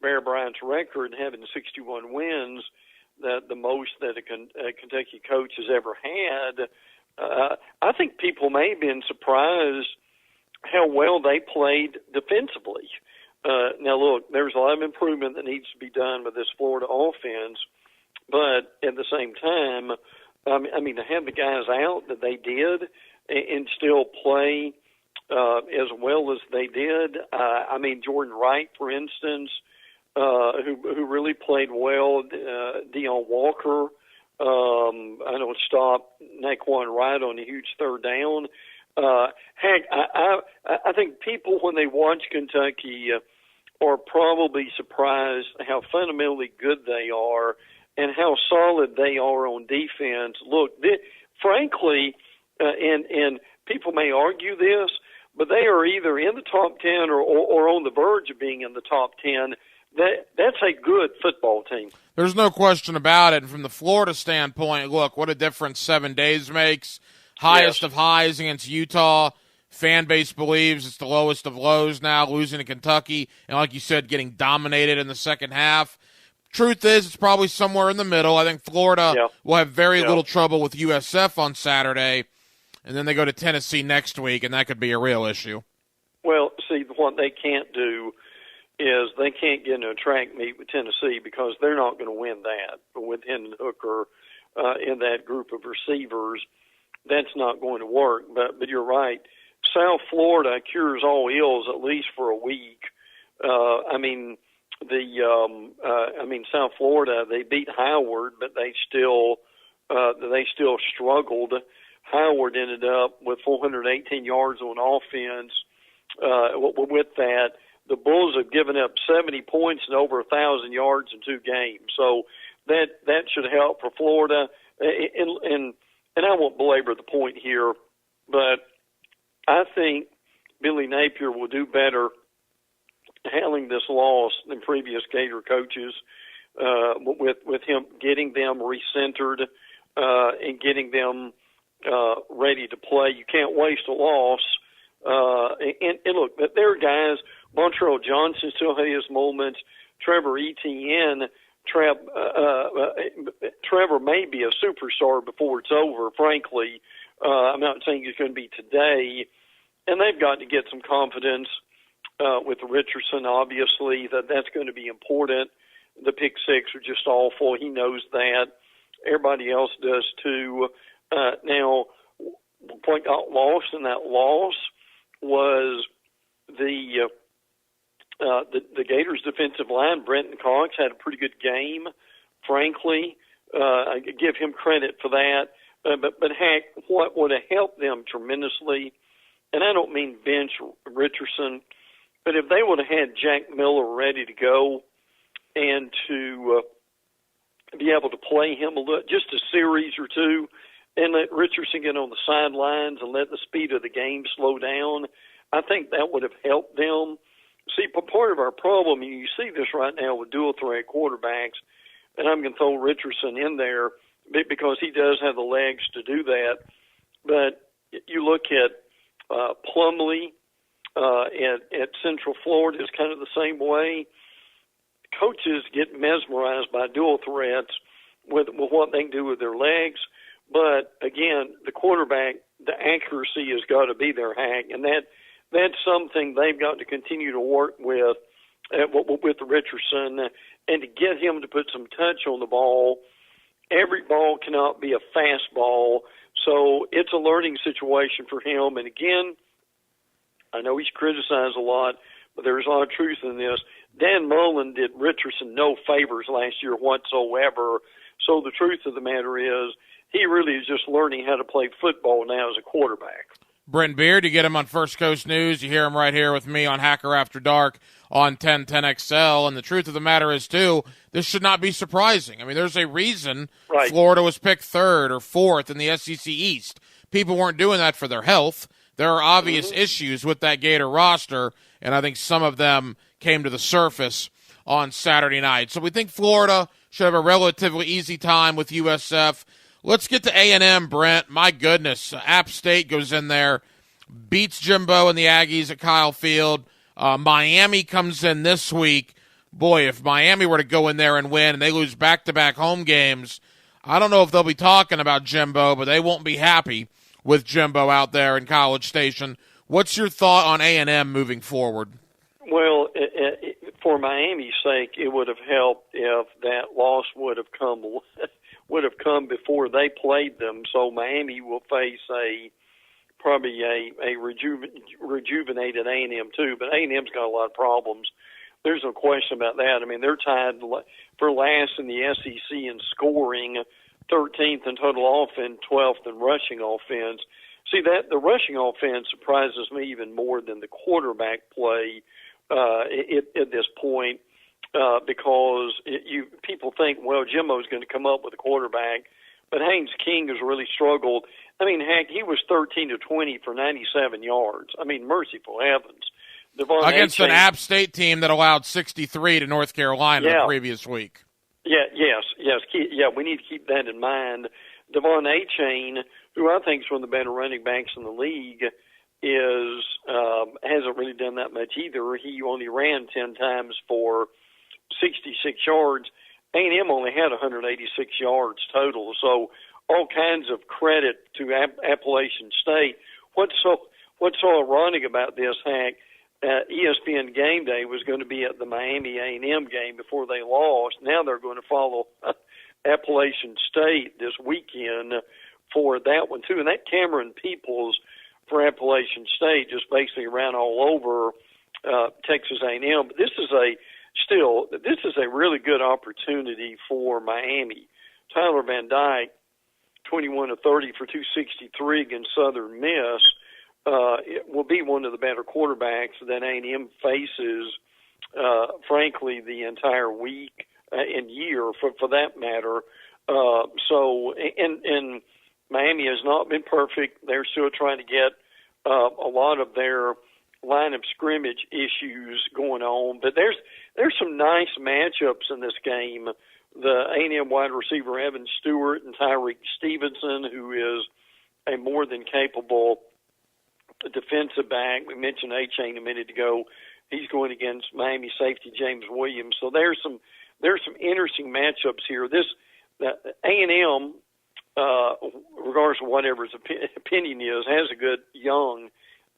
Bear Bryant's record and having 61 wins, that the most that a Kentucky coach has ever had, I think people may have been surprised how well they played defensively. Now, look, there's a lot of improvement that needs to be done with this Florida offense, but at the same time, to have the guys out that they did and still play as well as they did. Jordan Wright, for instance, who really played well. Deion Walker, I know, stopped Naquan Wright on a huge third down. I think people, when they watch Kentucky, are probably surprised how fundamentally good they are and how solid they are on defense. Look, frankly, and people may argue this, but they are either in the top 10 or on the verge of being in the top 10. That's a good football team. There's no question about it. And from the Florida standpoint, look, what a difference 7 days makes. Highest of highs against Utah. Fan base believes it's the lowest of lows now, losing to Kentucky. And like you said, getting dominated in the second half. Truth is, it's probably somewhere in the middle. I think Florida will have very little trouble with USF on Saturday. And then they go to Tennessee next week, and that could be a real issue. Well, see, what they can't do is they can't get into a track meet with Tennessee because they're not going to win that. But with Hendon Hooker in that group of receivers, that's not going to work. But you're right. South Florida cures all ills at least for a week. South Florida, they beat Howard, but they still struggled. Howard ended up with 418 yards on offense. With that, the Bulls have given up 70 points and over 1,000 yards in 2 games. So that should help for Florida. And I won't belabor the point here, but I think Billy Napier will do better handling this loss than previous Gator coaches, with him getting them recentered and getting them ready to play. You can't waste a loss. And look, there are guys. Montrell Johnson still had his moments. Trevor Etienne. Trevor may be a superstar before it's over, frankly. I'm not saying he's going to be today. And they've got to get some confidence with Richardson, obviously, that's going to be important. The pick six are just awful. He knows that. Everybody else does too. Now, what got lost in that loss was the Gators' defensive line. Brenton Cox had a pretty good game, frankly. I give him credit for that. But heck, what would have helped them tremendously, and I don't mean bench Richardson, but if they would have had Jack Miller ready to go and to be able to play him just a series or two and let Richardson get on the sidelines and let the speed of the game slow down, I think that would have helped them. See, part of our problem, and you see this right now with dual threat quarterbacks, and I'm going to throw Richardson in there because he does have the legs to do that. But you look at Plumlee at Central Florida is kind of the same way. Coaches get mesmerized by dual threats with what they can do with their legs. But, again, the quarterback, the accuracy has got to be their hack, and that's something they've got to continue to work with Richardson and to get him to put some touch on the ball. Every ball cannot be a fast ball, so it's a learning situation for him. And, again, I know he's criticized a lot, but there's a lot of truth in this. Dan Mullen did Richardson no favors last year whatsoever, so the truth of the matter is he really is just learning how to play football now as a quarterback. Brent Beard, you get him on First Coast News. You hear him right here with me on Hacker After Dark on 1010XL. And the truth of the matter is, too, this should not be surprising. I mean, there's a reason Florida was picked third or fourth in the SEC East. People weren't doing that for their health. There are obvious issues with that Gator roster, and I think some of them came to the surface on Saturday night. So we think Florida should have a relatively easy time with USF. Let's get to A&M, Brent. My goodness, App State goes in there, beats Jimbo and the Aggies at Kyle Field. Miami comes in this week. Boy, if Miami were to go in there and win and they lose back-to-back home games, I don't know if they'll be talking about Jimbo, but they won't be happy with Jimbo out there in College Station. What's your thought on A&M moving forward? Well, for Miami's sake, it would have helped if that loss would have come before they played them. So Miami will face probably a rejuvenated A&M too. But A&M's got a lot of problems. There's no question about that. I mean, they're tied for last in the SEC in scoring, 13th in total offense, 12th in rushing offense. See, that the rushing offense surprises me even more than the quarterback play at this point, because people think, well, Jimbo's going to come up with a quarterback, but Haynes King has really struggled. I mean, heck, he was 13 to 20 for 97 yards. I mean, merciful heavens. Against an App State team that allowed 63 to North Carolina the previous week. Yes. We need to keep that in mind. Devon Achane, who I think is one of the better running backs in the league, hasn't really done that much either. He only ran 10 times for 66 yards. A&M only had 186 yards total. So all kinds of credit to Appalachian State. What's so ironic about this, Hack? ESPN Game Day was going to be at the Miami A&M game before they lost. Now they're going to follow Appalachian State this weekend for that one too. And that Cameron Peoples for Appalachian State just basically ran all over Texas A&M. But this is a really good opportunity for Miami. Tyler Van Dyke, 21 to 30 for 263 against Southern Miss. It will be one of the better quarterbacks that A&M faces, frankly, the entire week and year, for that matter. And Miami has not been perfect. They're still trying to get a lot of their line of scrimmage issues going on. But there's some nice matchups in this game. The A&M wide receiver Evan Stewart and Tyreek Stevenson, who is a more than capable defensive back. We mentioned Achane a minute ago. He's going against Miami safety James Williams. So there's some interesting matchups here. This A&M, regardless of whatever his opinion is, has a good young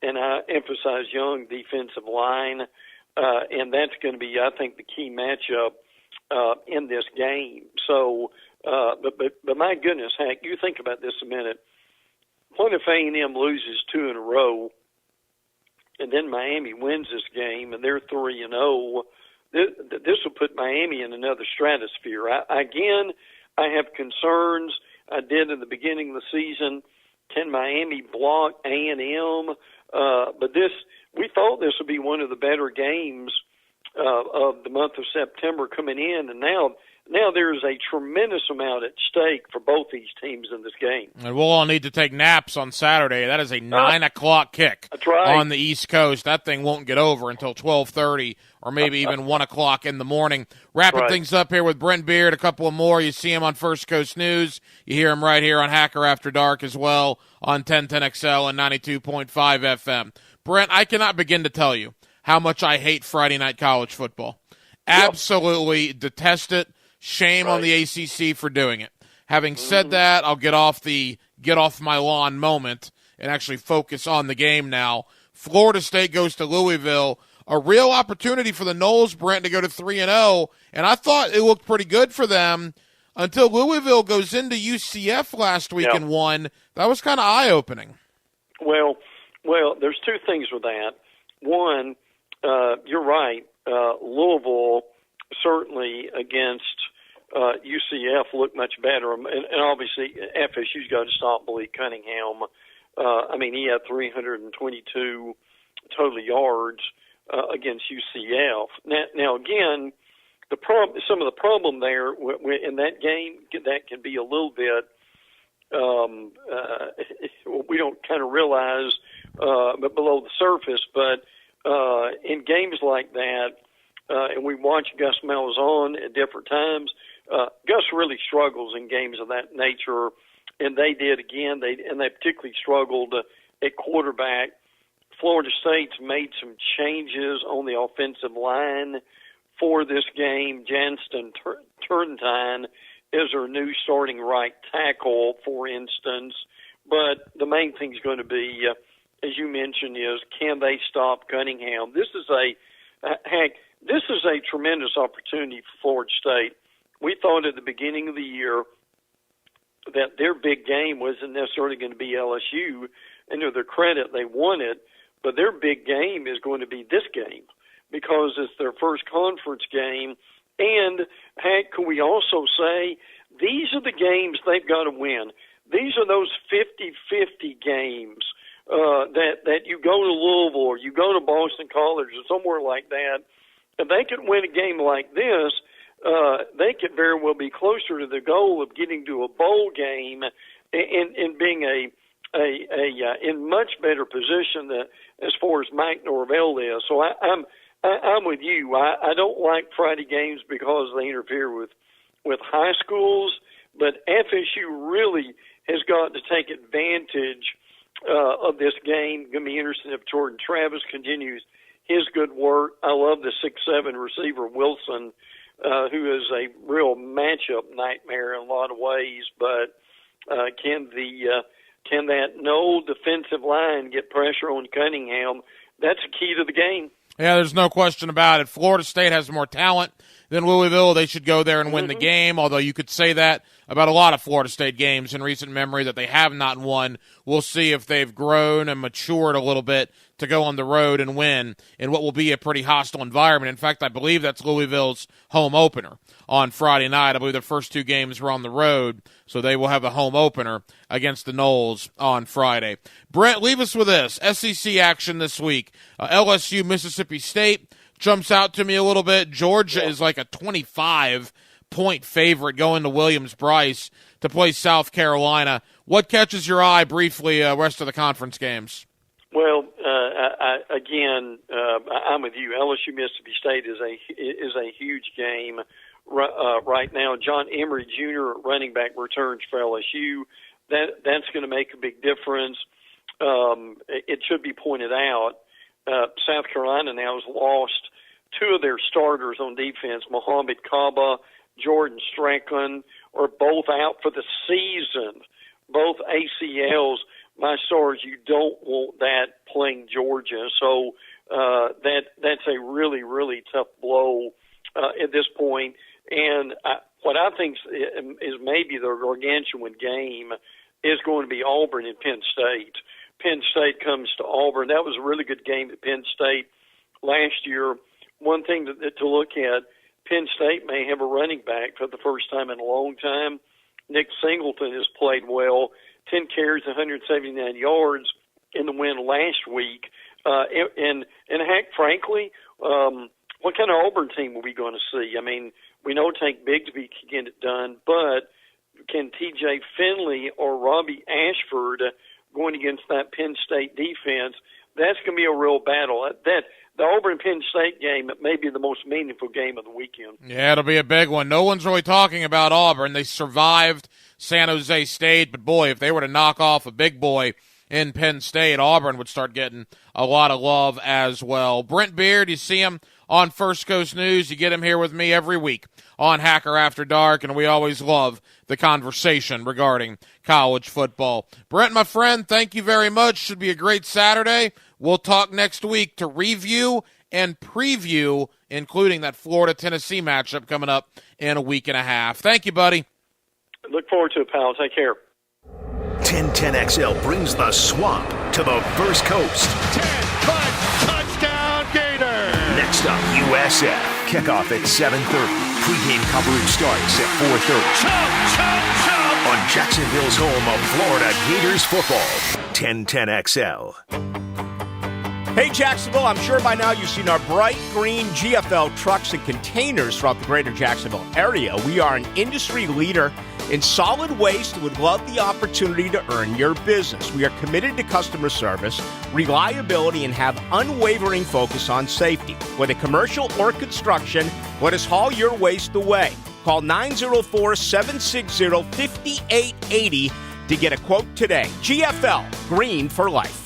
and I emphasize young defensive line, and that's going to be, I think, the key matchup in this game. So, but my goodness, Hank, you think about this a minute. What if A&M loses 2 in a row, and then Miami wins this game, and they're 3-0? This will put Miami in another stratosphere. I have concerns. I did in the beginning of the season. Can Miami block A&M? But we thought this would be one of the better games of the month of September coming in, and now there's a tremendous amount at stake for both these teams in this game. And we'll all need to take naps on Saturday. That is a 9 o'clock kick on the East Coast. That thing won't get over until 12:30 or maybe even 1 o'clock in the morning. Wrapping things up here with Brent Beard, a couple of more. You see him on First Coast News. You hear him right here on Hacker After Dark as well on 1010XL and 92.5 FM. Brent, I cannot begin to tell you how much I hate Friday night college football. Absolutely detest it. Shame on the ACC for doing it. Having said that, I'll get off my lawn moment and actually focus on the game now. Florida State goes to Louisville. A real opportunity for the Noles, Brent, to go to 3-0, and I thought it looked pretty good for them until Louisville goes into UCF last week and won. That was kind of eye-opening. Well, there's two things with that. One, you're right. Louisville certainly against UCF looked much better, and obviously FSU's got to stop Malik Cunningham. He had 322 total yards against UCF. Now again, some of the problem there in that game that can be a little bit we don't kind of realize, but below the surface. But in games like that, and we watch Gus Malzahn at different times. Gus really struggles in games of that nature, and they did again. They particularly struggled at quarterback. Florida State's made some changes on the offensive line for this game. Janston Turntine is their new starting right tackle, for instance. But the main thing is going to be, as you mentioned, is can they stop Cunningham? This is a tremendous opportunity for Florida State. We thought at the beginning of the year that their big game wasn't necessarily going to be LSU, and to their credit, they won it. But their big game is going to be this game because it's their first conference game. And, heck, can we also say these are the games they've got to win? These are those 50-50 games that you go to Louisville or you go to Boston College or somewhere like that. If they could win a game like this, they could very well be closer to the goal of getting to a bowl game and being in much better position as far as Mike Norvell is. So I'm with you. I don't like Friday games because they interfere with high schools, but FSU really has got to take advantage of this game. Going to be interesting if Jordan Travis continues his good work. I love the 6'7" receiver Wilson, who is a real matchup nightmare in a lot of ways. But can that no defensive line get pressure on Cunningham? That's a key to the game. Yeah, there's no question about it. Florida State has more talent than Louisville. They should go there and win the game, although you could say that about a lot of Florida State games in recent memory that they have not won. We'll see if they've grown and matured a little bit to go on the road and win in what will be a pretty hostile environment. In fact, I believe that's Louisville's home opener on Friday night. I believe their first two games were on the road, so they will have a home opener against the Noles on Friday. Brent, leave us with this. SEC action this week. LSU, Mississippi State jumps out to me a little bit. Georgia is like a 25-point favorite going to Williams-Brice to play South Carolina. What catches your eye briefly rest of the conference games? Well, I'm with you. LSU Mississippi State is a huge game right now. John Emery Jr. running back returns for LSU. That's going to make a big difference. It should be pointed out, South Carolina now has lost two of their starters on defense. Mohamed Kaba, Jordan Strickland are both out for the season, both ACLs. my Stars, you don't want that playing Georgia. So that's a really, really tough blow at this point. And what I think is maybe the gargantuan game is going to be Auburn and Penn State. Penn State comes to Auburn. That was a really good game at Penn State last year. One thing to look at, Penn State may have a running back for the first time in a long time. Nick Singleton has played well, 10 carries, 179 yards in the win last week. And heck, frankly, what kind of Auburn team are we going to see? I mean, we know Tank Bigsby can get it done, but can TJ Finley or Robbie Ashford going against that Penn State defense? That's going to be a real battle. The Auburn-Penn State game may be the most meaningful game of the weekend. Yeah, it'll be a big one. No one's really talking about Auburn. They survived San Jose State, but boy, if they were to knock off a big boy in Penn State, Auburn would start getting a lot of love as well. Brent Beard, you see him on First Coast News. You get him here with me every week on Hacker After Dark, and we always love the conversation regarding college football. Brent, my friend, thank you very much. Should be a great Saturday. We'll talk next week to review and preview, including that Florida-Tennessee matchup coming up in a week and a half. Thank you, buddy. Look forward to it, pal. Take care. 1010XL brings the swamp to the First Coast. 10-5 touchdown Gator. Next up, USF. Kickoff at 7:30. Pre-game coverage starts at 4:30. Chop. On Jacksonville's home of Florida Gators football. 1010XL. Hey, Jacksonville, I'm sure by now you've seen our bright green GFL trucks and containers throughout the greater Jacksonville area. We are an industry leader in solid waste and would love the opportunity to earn your business. We are committed to customer service, reliability, and have unwavering focus on safety. Whether commercial or construction, let us haul your waste away. Call 904-760-5880 to get a quote today. GFL, green for life.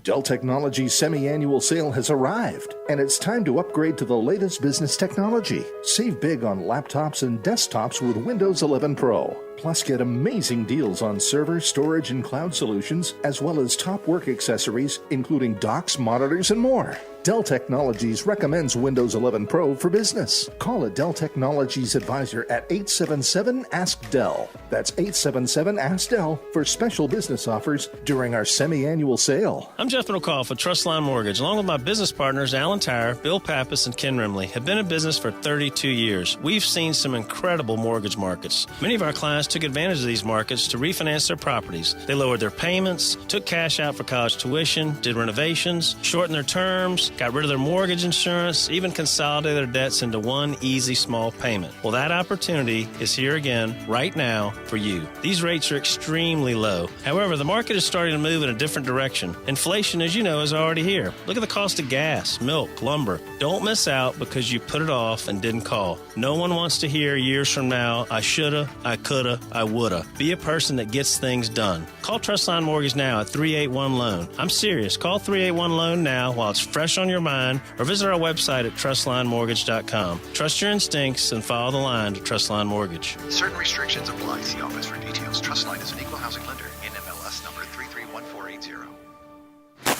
Dell Technologies' semi-annual sale has arrived, and it's time to upgrade to the latest business technology. Save big on laptops and desktops with Windows 11 Pro. Plus, get amazing deals on server, storage, and cloud solutions, as well as top work accessories, including docks, monitors, and more. Dell Technologies recommends Windows 11 Pro for business. Call a Dell Technologies advisor at 877-ASK-DELL. That's 877-ASK-DELL for special business offers during our semi-annual sale. I'm Jeff McCall for Trustline Mortgage, along with my business partners Alan Tyre, Bill Pappas, and Ken Rimley. Have been in business for 32 years. We've seen some incredible mortgage markets. Many of our clients took advantage of these markets to refinance their properties. They lowered their payments, took cash out for college tuition, did renovations, shortened their terms, got rid of their mortgage insurance, even consolidated their debts into one easy small payment. Well, that opportunity is here again right now for you. These rates are extremely low. However, the market is starting to move in a different direction. Inflation, as you know, is already here. Look at the cost of gas, milk, lumber. Don't miss out because you put it off and didn't call. No one wants to hear years from now, I shoulda, I coulda, I woulda. Be a person that gets things done. Call Trustline Mortgage now at 381-LOAN. I'm serious. Call 381-LOAN now while it's fresh on your mind, or visit our website at trustlinemortgage.com. Trust your instincts and follow the line to Trustline Mortgage. Certain restrictions apply. See office for details. Trustline is an equal housing lender. NMLS number 331480.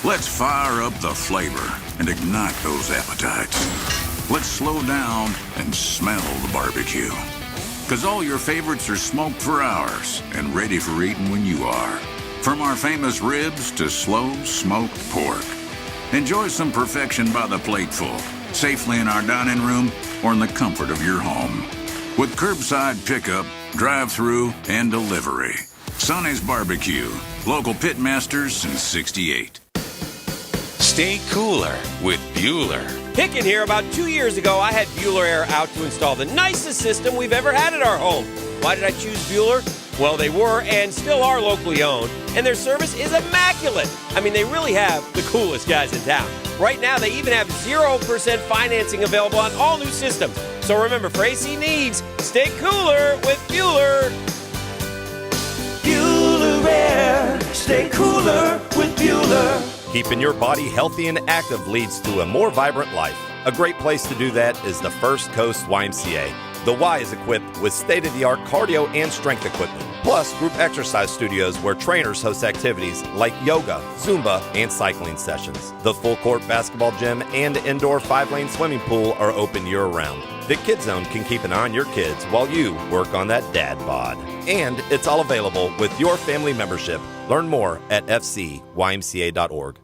Let's fire up the flavor and ignite those appetites. Let's slow down and smell the barbecue. Because all your favorites are smoked for hours and ready for eating when you are. From our famous ribs to slow smoked pork. Enjoy some perfection by the plateful, safely in our dining room or in the comfort of your home. With curbside pickup, drive-through, and delivery. Sonny's Barbecue, local pitmasters since '68. Stay cooler with Bueller. Hicken here. About 2 years ago, I had Bueller Air out to install the nicest system we've ever had at our home. Why did I choose Bueller? Well, they were and still are locally owned, and their service is immaculate. I mean, they really have the coolest guys in town. Right now, they even have 0% financing available on all new systems. So remember, for AC needs, stay cooler with Bueller. Bueller Air. Stay cooler with Bueller. Keeping your body healthy and active leads to a more vibrant life. A great place to do that is the First Coast YMCA. The Y is equipped with state-of-the-art cardio and strength equipment, plus group exercise studios where trainers host activities like yoga, Zumba, and cycling sessions. The full-court basketball gym and indoor 5-lane swimming pool are open year-round. The Kids Zone can keep an eye on your kids while you work on that dad bod. And it's all available with your family membership. Learn more at fcymca.org.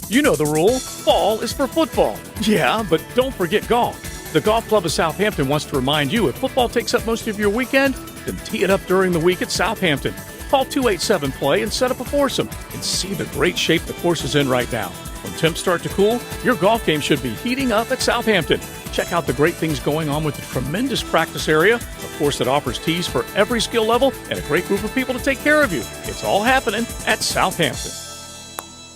You know the rule. Fall is for football. Yeah, but don't forget golf. The Golf Club of Southampton wants to remind you if football takes up most of your weekend, then tee it up during the week at Southampton. Call 287-PLAY and set up a foursome and see the great shape the course is in right now. When temps start to cool, your golf game should be heating up at Southampton. Check out the great things going on with the tremendous practice area, a course that offers tees for every skill level, and a great group of people to take care of you. It's all happening at Southampton.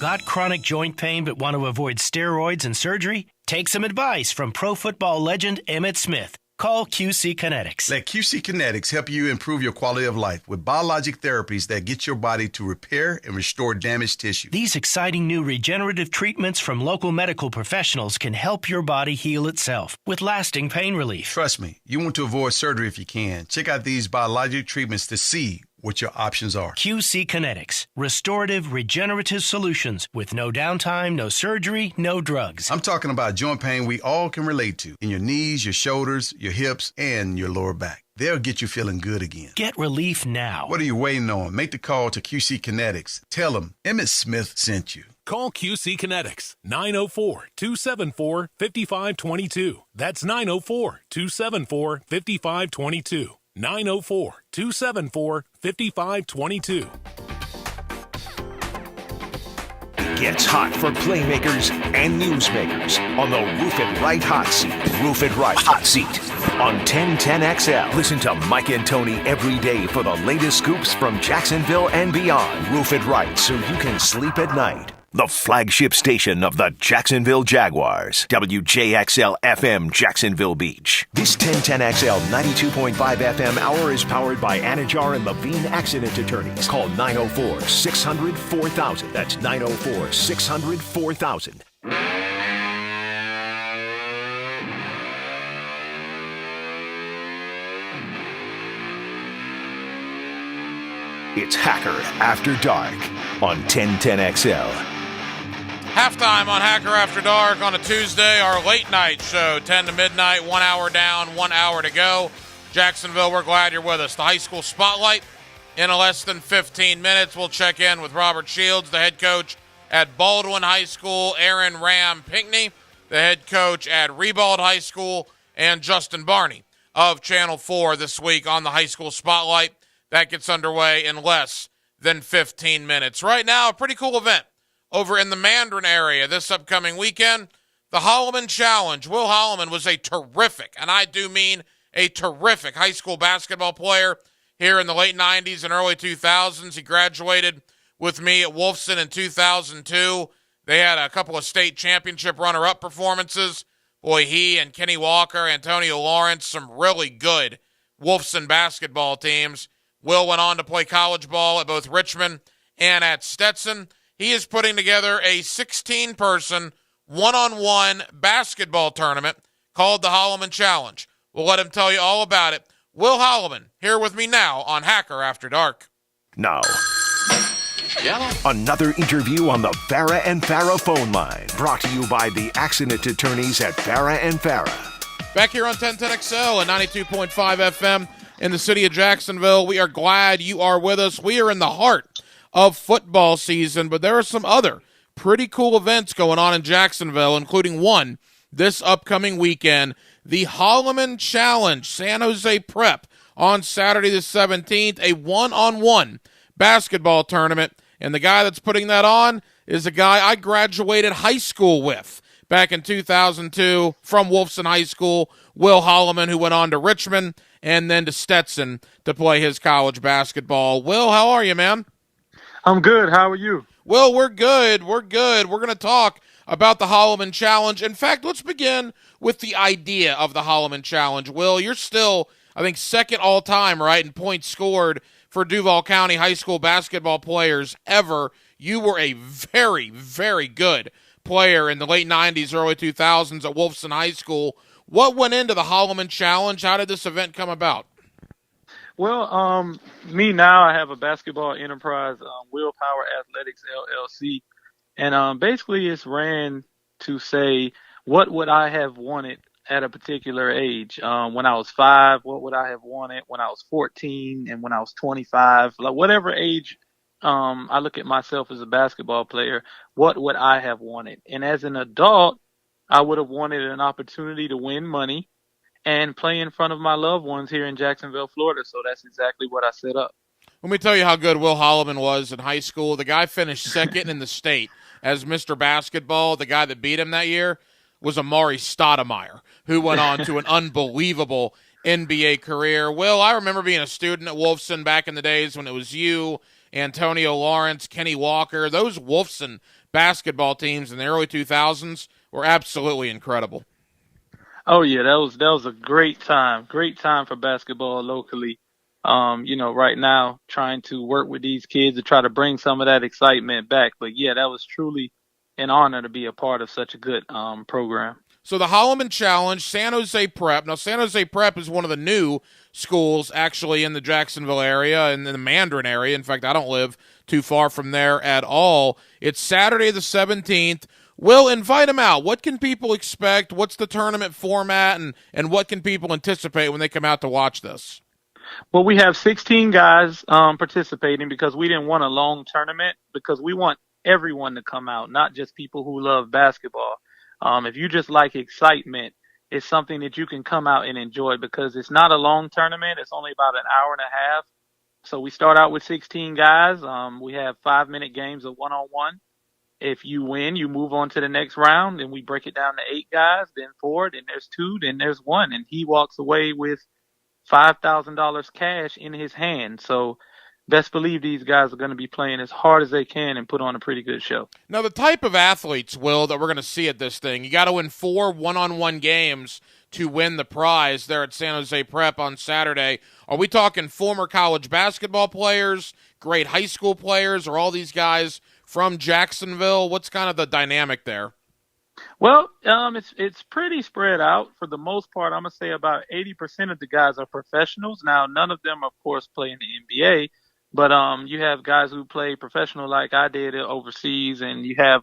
Got chronic joint pain but want to avoid steroids and surgery? Take some advice from pro football legend Emmitt Smith. Call QC Kinetics. Let QC Kinetics help you improve your quality of life with biologic therapies that get your body to repair and restore damaged tissue. These exciting new regenerative treatments from local medical professionals can help your body heal itself with lasting pain relief. Trust me, you want to avoid surgery if you can. Check out these biologic treatments to see what your options are. QC Kinetics. Restorative, regenerative solutions with no downtime, no surgery, no drugs. I'm talking about joint pain we all can relate to in your knees, your shoulders, your hips, and your lower back. They'll get you feeling good again. Get relief now. What are you waiting on? Make the call to QC Kinetics. Tell them Emmitt Smith sent you. Call QC Kinetics, 904-274-5522. That's 904-274-5522. 904-274-5522. Gets hot for playmakers and newsmakers on the Roof It Right Hot Seat. Roof It Right Hot Seat on 1010XL. Listen to Mike and Tony every day for the latest scoops from Jacksonville and beyond. Roof It Right so you can sleep at night. The flagship station of the Jacksonville Jaguars. WJXL FM Jacksonville Beach. This 1010XL 92.5 FM hour is powered by Anajar and Levine Accident Attorneys. Call 904-600-4000. That's 904-600-4000. It's Hacker After Dark on 1010XL. Halftime on Hacker After Dark on a Tuesday, our late night show, 10 to midnight, 1 hour down, 1 hour to go. Jacksonville, we're glad you're with us. The high school spotlight in less than 15 minutes. We'll check in with Robert Shields, the head coach at Baldwin High School, Aaron Ram Pinckney, the head coach at Ribault High School, and Justin Barney of Channel 4 this week on the high school spotlight. That gets underway in less than 15 minutes. Right now, a pretty cool event over in the Mandarin area this upcoming weekend, the Holloman Challenge. Will Holloman was a terrific, and I do mean a terrific, high school basketball player here in the late 90s and early 2000s. He graduated with me at Wolfson in 2002. They had a couple of state championship runner-up performances. Boy, he and Kenny Walker, Antonio Lawrence, some really good Wolfson basketball teams. Will went on to play college ball at both Richmond and at Stetson. He is putting together a 16-person, one-on-one basketball tournament called the Holloman Challenge. We'll let him tell you all about it. Will Holloman, here with me now on Hacker After Dark. Now, another interview on the Farah and Farah phone line, brought to you by the accident attorneys at Farah and Farah. Back here on 1010XL and 92.5 FM in the city of Jacksonville. We are glad you are with us. We are in the heart of football season, but there are some other pretty cool events going on in Jacksonville, including one this upcoming weekend, the Holloman Challenge, San Jose Prep on Saturday the 17th, a one-on-one basketball tournament, and the guy that's putting that on is a guy I graduated high school with back in 2002 from Wolfson High School, Will Holloman, who went on to Richmond and then to Stetson to play his college basketball. Will, how are you, man? I'm good. How are you? Well, we're good. We're good. We're going to talk about the Holloman Challenge. In fact, let's begin with the idea of the Holloman Challenge. Will, you're still, I think, second all-time, right, in points scored for Duval County high school basketball players ever. You were a very, very good player in the late 90s, early 2000s at Wolfson High School. What went into the Holloman Challenge? How did this event come about? Well, me now, I have a basketball enterprise, Willpower Athletics LLC, and basically it's ran to say, what would I have wanted at a particular age? When I was 5, what would I have wanted? When I was 14, and when I was 25, like whatever age, I look at myself as a basketball player, what would I have wanted? And as an adult, I would have wanted an opportunity to win money and play in front of my loved ones here in Jacksonville, Florida. So that's exactly what I set up. Let me tell you how good Will Holloman was in high school. The guy finished second in the state as Mr. Basketball. The guy that beat him that year was Amari Stoudemire, who went on to an unbelievable NBA career. Will, I remember being a student at Wolfson back in the days when it was you, Antonio Lawrence, Kenny Walker. Those Wolfson basketball teams in the early 2000s were absolutely incredible. Oh yeah, that was a great time for basketball locally. Right now trying to work with these kids to try to bring some of that excitement back. But yeah, that was truly an honor to be a part of such a good program. So the Holloman Challenge, San Jose Prep. Now, San Jose Prep is one of the new schools actually in the Jacksonville area and in the Mandarin area. In fact, I don't live too far from there at all. It's Saturday the 17th. Will, invite them out. What can people expect? What's the tournament format, and what can people anticipate when they come out to watch this? Well, we have 16 guys participating because we didn't want a long tournament, because we want everyone to come out, not just people who love basketball. If you just like excitement, it's something that you can come out and enjoy, because it's not a long tournament. It's only about an hour and a half. So we start out with 16 guys. We have 5-minute games of one-on-one. If you win, you move on to the next round, and we break it down to 8 guys, then 4, then there's 2, then there's 1, and he walks away with $5,000 cash in his hand. So best believe these guys are going to be playing as hard as they can and put on a pretty good show. Now, the type of athletes, Will, that we're going to see at this thing, you got to win 4 one-on-one games to win the prize there at San Jose Prep on Saturday. Are we talking former college basketball players, great high school players, or all these guys from Jacksonville? What's kind of the dynamic there? Well, it's pretty spread out. For the most part, I'm going to say about 80% of the guys are professionals. Now, none of them, of course, play in the NBA, but you have guys who play professional like I did overseas, and you have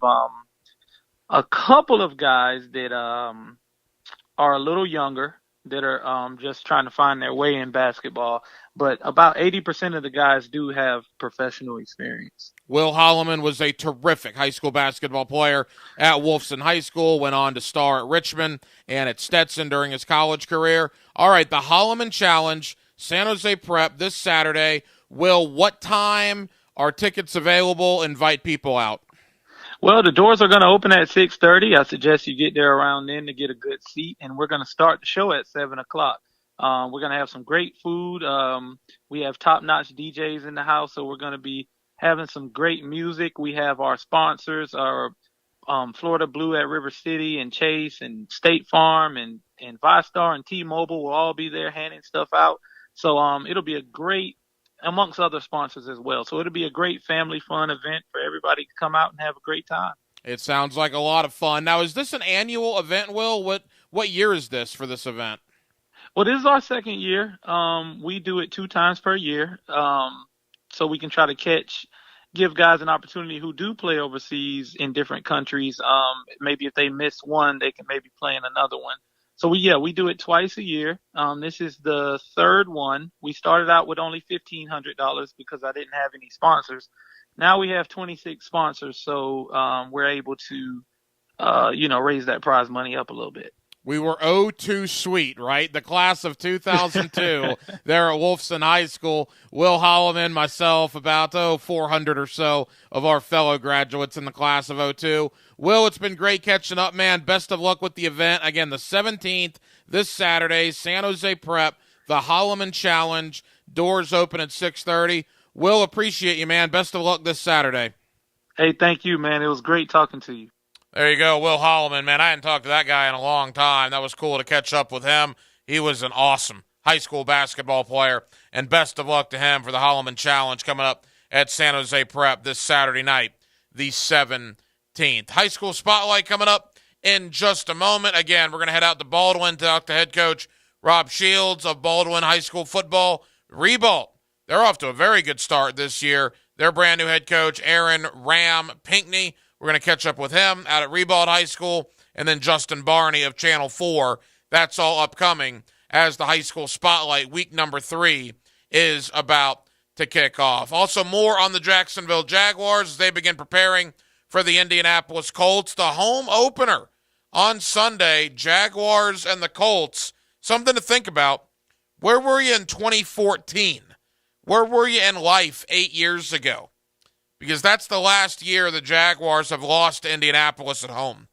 a couple of guys that are a little younger that are just trying to find their way in basketball. But about 80% of the guys do have professional experience. Will Holloman was a terrific high school basketball player at Wolfson High School, went on to star at Richmond and at Stetson during his college career. All right, the Holloman Challenge, San Jose Prep this Saturday. Will, what time are tickets available? Invite people out. Well, the doors are going to open at 6:30. I suggest you get there around then to get a good seat, and we're going to start the show at 7 o'clock. We're going to have some great food. We have top-notch DJs in the house, so we're going to be having some great music. We have our sponsors, our Florida Blue at River City and Chase and State Farm and ViStar and T-Mobile will all be there handing stuff out. So it'll be a great, amongst other sponsors as well. So it'll be a great family fun event for everybody to come out and have a great time. It sounds like a lot of fun. Now, is this an annual event, Will? What year is this for this event? Well, this is our second year. We do it 2 times per year. So we can try to give guys an opportunity who do play overseas in different countries. Maybe if they miss one, they can maybe play in another one. So we do it twice a year. This is the 3rd one. We started out with only $1,500 because I didn't have any sponsors. Now we have 26 sponsors, so we're able to, raise that prize money up a little bit. We were too sweet, right? The class of 2002 there at Wolfson High School. Will Holloman, myself, about 400 or so of our fellow graduates in the class of 02. Will, it's been great catching up, man. Best of luck with the event. Again, the 17th, this Saturday, San Jose Prep, the Holloman Challenge. Doors open at 6:30. Will, appreciate you, man. Best of luck this Saturday. Hey, thank you, man. It was great talking to you. There you go, Will Holloman, man. I hadn't talked to that guy in a long time. That was cool to catch up with him. He was an awesome high school basketball player, and best of luck to him for the Holloman Challenge coming up at San Jose Prep this Saturday night, the 17th. High school spotlight coming up in just a moment. Again, we're going to head out to Baldwin to talk to head coach Rob Shields of Baldwin High School football. Ribault, they're off to a very good start this year. Their brand new head coach, Aaron Ram Pinkney. We're going to catch up with him out at Ribault High School. And then Justin Barney of Channel 4. That's all upcoming as the high school spotlight week number 3 is about to kick off. Also, more on the Jacksonville Jaguars as they begin preparing for the Indianapolis Colts. The home opener on Sunday, Jaguars and the Colts. Something to think about. Where were you in 2014? Where were you in life 8 years ago? Because that's the last year the Jaguars have lost to Indianapolis at home.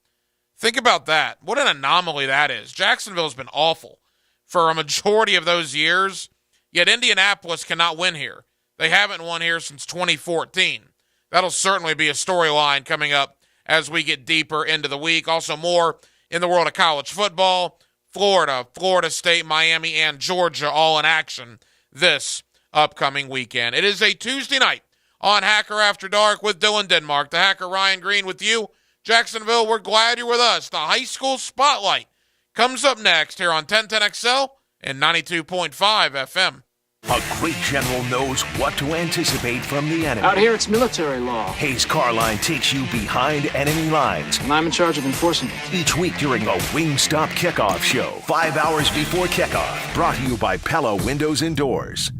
Think about that. What an anomaly that is. Jacksonville's been awful for a majority of those years, yet Indianapolis cannot win here. They haven't won here since 2014. That'll certainly be a storyline coming up as we get deeper into the week. Also more in the world of college football. Florida, Florida State, Miami, and Georgia all in action this upcoming weekend. It is a Tuesday night on Hacker After Dark with Dylan Denmark. The Hacker Ryan Green with you. Jacksonville, we're glad you're with us. The high school spotlight comes up next here on 1010XL and 92.5 FM. A great general knows what to anticipate from the enemy. Out here, it's military law. Hayes Carline takes you behind enemy lines. And I'm in charge of enforcing it. Each week during a Wingstop Kickoff Show, 5 hours before kickoff. Brought to you by Pella Windows and Doors.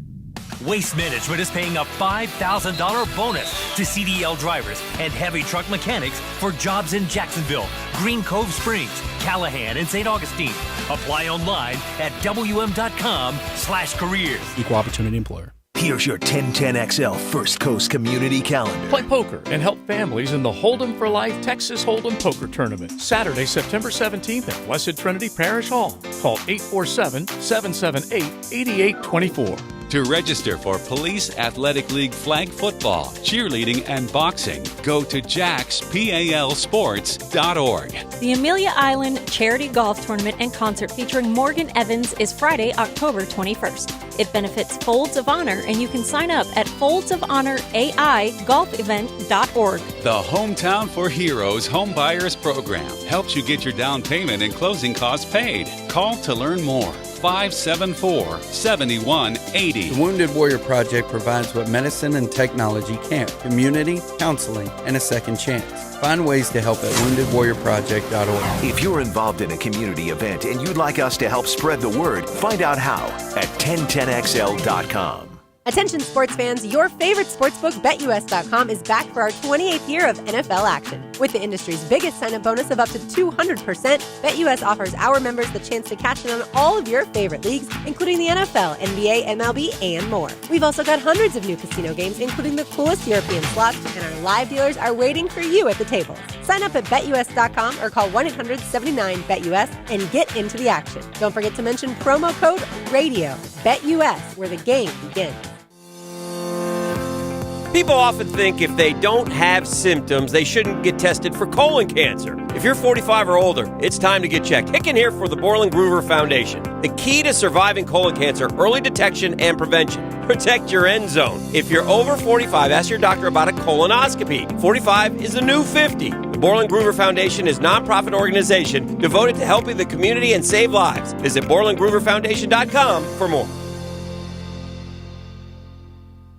Waste Management is paying a $5,000 bonus to CDL drivers and heavy truck mechanics for jobs in Jacksonville, Green Cove Springs, Callahan, and St. Augustine. Apply online at WM.com/careers. Equal Opportunity Employer. Here's your 1010XL First Coast Community Calendar. Play poker and help families in the Hold'em for Life Texas Hold'em Poker Tournament. Saturday, September 17th at Blessed Trinity Parish Hall. Call 847-778-8824. To register for Police Athletic League flag football, cheerleading, and boxing, go to jaxpalsports.org. The Amelia Island Charity Golf Tournament and Concert featuring Morgan Evans is Friday, October 21st. It benefits Folds of Honor, and you can sign up at foldsofhonoraigolfevent.org. The Hometown for Heroes Home Buyers Program helps you get your down payment and closing costs paid. Call to learn more. 574-7180. The Wounded Warrior Project provides what medicine and technology can't: community, counseling, and a second chance. Find ways to help at woundedwarriorproject.org. If you're involved in a community event and you'd like us to help spread the word, find out how at 1010XL.com. Attention sports fans, your favorite sportsbook, BetUS.com, is back for our 28th year of NFL action. With the industry's biggest sign-up bonus of up to 200%, BetUS offers our members the chance to cash in on all of your favorite leagues, including the NFL, NBA, MLB, and more. We've also got hundreds of new casino games, including the coolest European slots, and our live dealers are waiting for you at the tables. Sign up at BetUS.com or call 1-800-79-BETUS and get into the action. Don't forget to mention promo code RADIO. BetUS, where the game begins. People often think if they don't have symptoms, they shouldn't get tested for colon cancer. If you're 45 or older, it's time to get checked. Hicken here for the Borland Groover Foundation. The key to surviving colon cancer: early detection and prevention. Protect your end zone. If you're over 45, ask your doctor about a colonoscopy. 45 is the new 50. The Borland Groover Foundation is a nonprofit organization devoted to helping the community and save lives. Visit BorlandGrooverFoundation.com for more.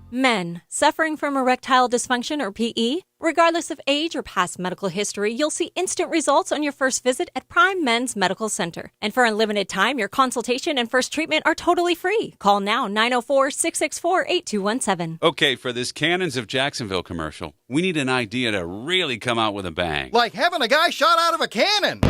Men suffering from erectile dysfunction or PE, regardless of age or past medical history, you'll see instant results on your first visit at Prime Men's Medical Center. And for unlimited time, your consultation and first treatment are totally free. Call now, 904-664-8217. Okay, for this Cannons of Jacksonville commercial, we need an idea to really come out with a bang. Like having a guy shot out of a cannon.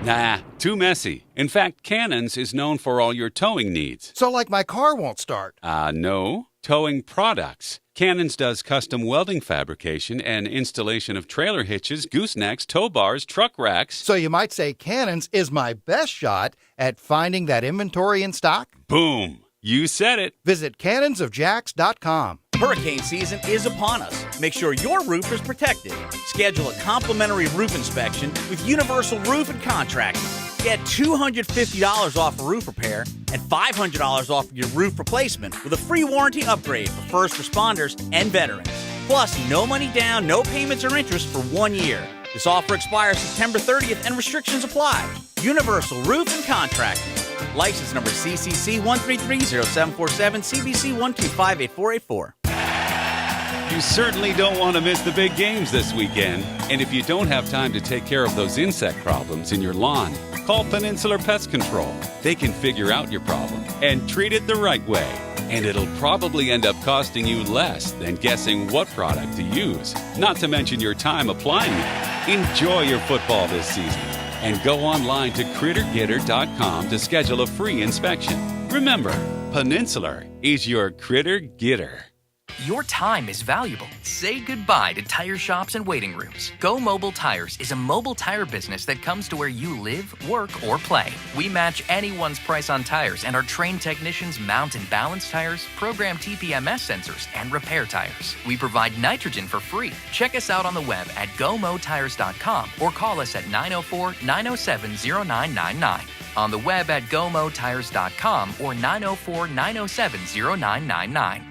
Nah, too messy. In fact, Cannons is known for all your towing needs. So like my car won't start. No. Towing products. Cannons does custom welding fabrication and installation of trailer hitches, goosenecks, tow bars, truck racks. So you might say Cannons is my best shot at finding that inventory in stock? Boom. You said it. Visit cannonsofjacks.com. Hurricane season is upon us. Make sure your roof is protected. Schedule a complimentary roof inspection with Universal Roof and Contracting. Get $250 off a roof repair and $500 off your roof replacement with a free warranty upgrade for first responders and veterans. Plus, no money down, no payments or interest for 1 year. This offer expires September 30th and restrictions apply. Universal Roof and Contracting. License number CCC 1330747, CBC 1258484. You certainly don't want to miss the big games this weekend. And if you don't have time to take care of those insect problems in your lawn, call Peninsular Pest Control. They can figure out your problem and treat it the right way. And it'll probably end up costing you less than guessing what product to use, not to mention your time applying it. Enjoy your football this season and go online to crittergetter.com to schedule a free inspection. Remember, Peninsular is your critter getter. Your time is valuable. Say goodbye to tire shops and waiting rooms. Go Mobile Tires is a mobile tire business that comes to where you live, work, or play. We match anyone's price on tires, and our trained technicians mount and balance tires, program TPMS sensors, and repair tires. We provide nitrogen for free. Check us out on the web at gomotires.com or call us at 904-907-0999. On the web at gomotires.com or 904-907-0999.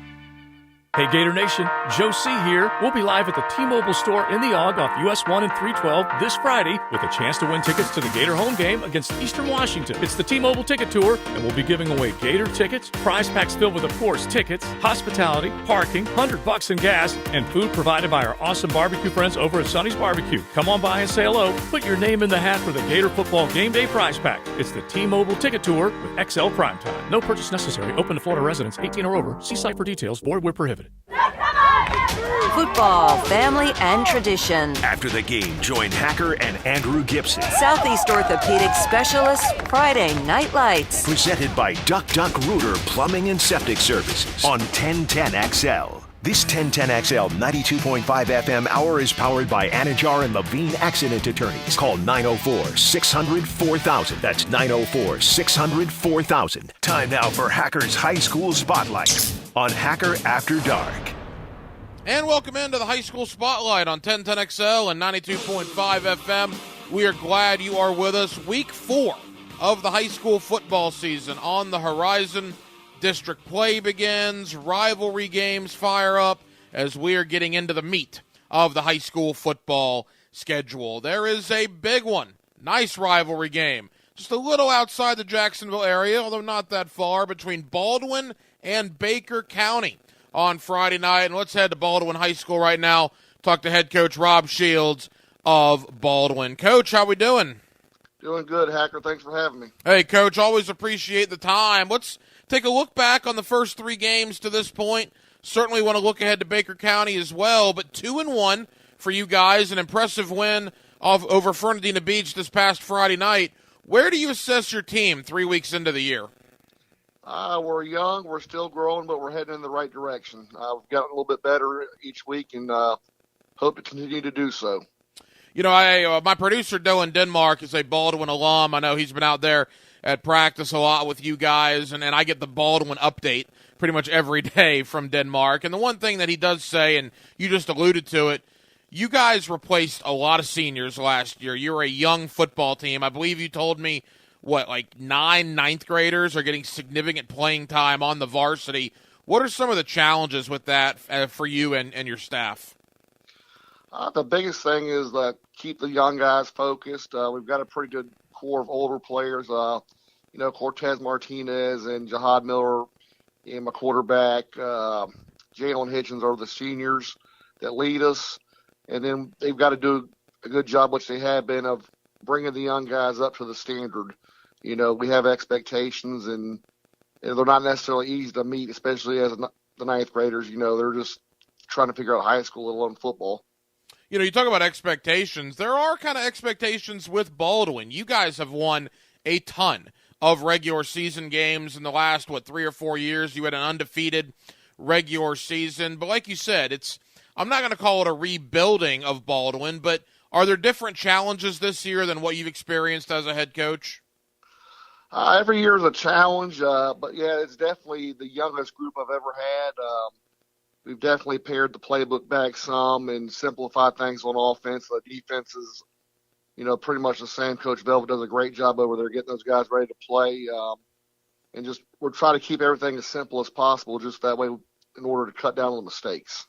Hey Gator Nation, Joe C. here. We'll be live at the T-Mobile store in the Aug off US 1 and 312 this Friday with a chance to win tickets to the Gator home game against Eastern Washington. It's the T-Mobile Ticket Tour, and we'll be giving away Gator tickets, prize packs filled with, of course, tickets, hospitality, parking, $100 in gas, and food provided by our awesome barbecue friends over at Sonny's Barbecue. Come on by and say hello. Put your name in the hat for the Gator Football Game Day prize pack. It's the T-Mobile Ticket Tour with XL Primetime. No purchase necessary. Open to Florida residents 18 or over. See site for details. Void where prohibited. Football, family, and tradition. After the game, join Hacker and Andrew Gibson. Southeast Orthopedic Specialists, Friday Night Lights. Presented by Duck Duck Rooter Plumbing and Septic Services on 1010XL. This 1010XL 92.5 FM hour is powered by Anajar and Levine Accident Attorneys. Call 904-600-4000. That's 904-600-4000. Time now for Hacker's High School Spotlight on Hacker After Dark. And welcome into the High School Spotlight on 1010XL and 92.5 FM. We are glad you are with us. Week 4 of the high school football season on the horizon. District play begins, rivalry games fire up as we are getting into the meat of the high school football schedule. There is a big one, nice rivalry game, just a little outside the Jacksonville area, although not that far, between Baldwin and Baker County on Friday night. And let's head to Baldwin High School right now, talk to head coach Rob Shields of Baldwin. Coach, how we doing? Doing good, Hacker. Thanks for having me. Hey, Coach, always appreciate the time. Let's take a look back on the first 3 games to this point. Certainly want to look ahead to Baker County as well, but 2-1 for you guys, an impressive win over Fernandina Beach this past Friday night. Where do you assess your team 3 weeks into the year? We're young, we're still growing, but we're heading in the right direction. We've gotten a little bit better each week and hope to continue to do so. You know, my producer, Dylan Denmark, is a Baldwin alum. I know he's been out there at practice a lot with you guys, and I get the Baldwin update pretty much every day from Denmark. And the one thing that he does say, and you just alluded to it, you guys replaced a lot of seniors last year. You're a young football team. I believe you told me, like 9 ninth graders are getting significant playing time on the varsity. What are some of the challenges with that for you and your staff? The biggest thing is keep the young guys focused. We've got a pretty good core of older players. Cortez Martinez and Jihad Miller, and my quarterback. Jalen Hitchens are the seniors that lead us. And then they've got to do a good job, which they have been, of bringing the young guys up to the standard. You know, we have expectations, and they're not necessarily easy to meet, especially as the ninth graders. You know, they're just trying to figure out high school, let alone football. You know, you talk about expectations. There are kind of expectations with Baldwin. You guys have won a ton of regular season games in the last, 3 or 4 years. You had an undefeated regular season. But like you said, I'm not going to call it a rebuilding of Baldwin, but are there different challenges this year than what you've experienced as a head coach? Every year is a challenge, but yeah, it's definitely the youngest group I've ever had. We've definitely pared the playbook back some and simplified things on offense. The defense is, pretty much the same. Coach Velvet does a great job over there getting those guys ready to play. And just we're trying to keep everything as simple as possible, just that way in order to cut down on the mistakes.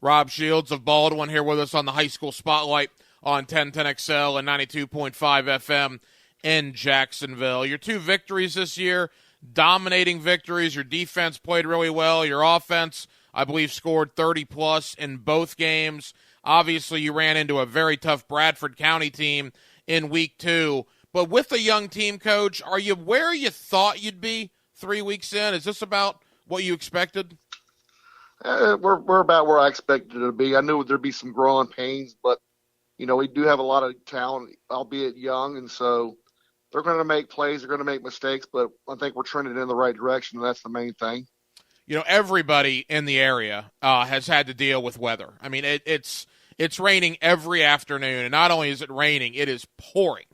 Rob Shields of Baldwin here with us on the High School Spotlight on 1010XL and 92.5 FM in Jacksonville. Your 2 victories this year, dominating victories. Your defense played really well. Your offense, I believe, scored 30-plus in both games. Obviously, you ran into a very tough Bradford County team in Week 2. But with a young team, Coach, are you where you thought you'd be 3 weeks in? Is this about what you expected? We're about where I expected it to be. I knew there'd be some growing pains, but, we do have a lot of talent, albeit young, and so they're going to make plays, they're going to make mistakes, but I think we're trending in the right direction, and that's the main thing. Everybody in the area has had to deal with weather. I mean, it's raining every afternoon, and not only is it raining, it is pouring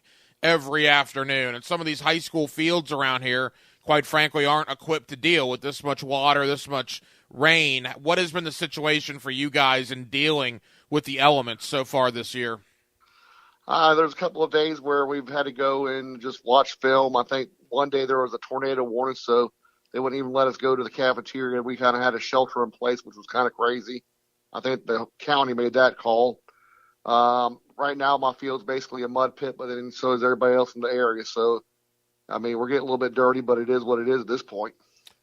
every afternoon. And some of these high school fields around here, quite frankly, aren't equipped to deal with this much water, this much rain. What has been the situation for you guys in dealing with the elements so far this year? There's a couple of days where we've had to go and just watch film. I think one day there was a tornado warning, so they wouldn't even let us go to the cafeteria. We kind of had a shelter in place, which was kind of crazy. I think the county made that call. Right now, my field's basically a mud pit, but then so is everybody else in the area. So, we're getting a little bit dirty, but it is what it is at this point.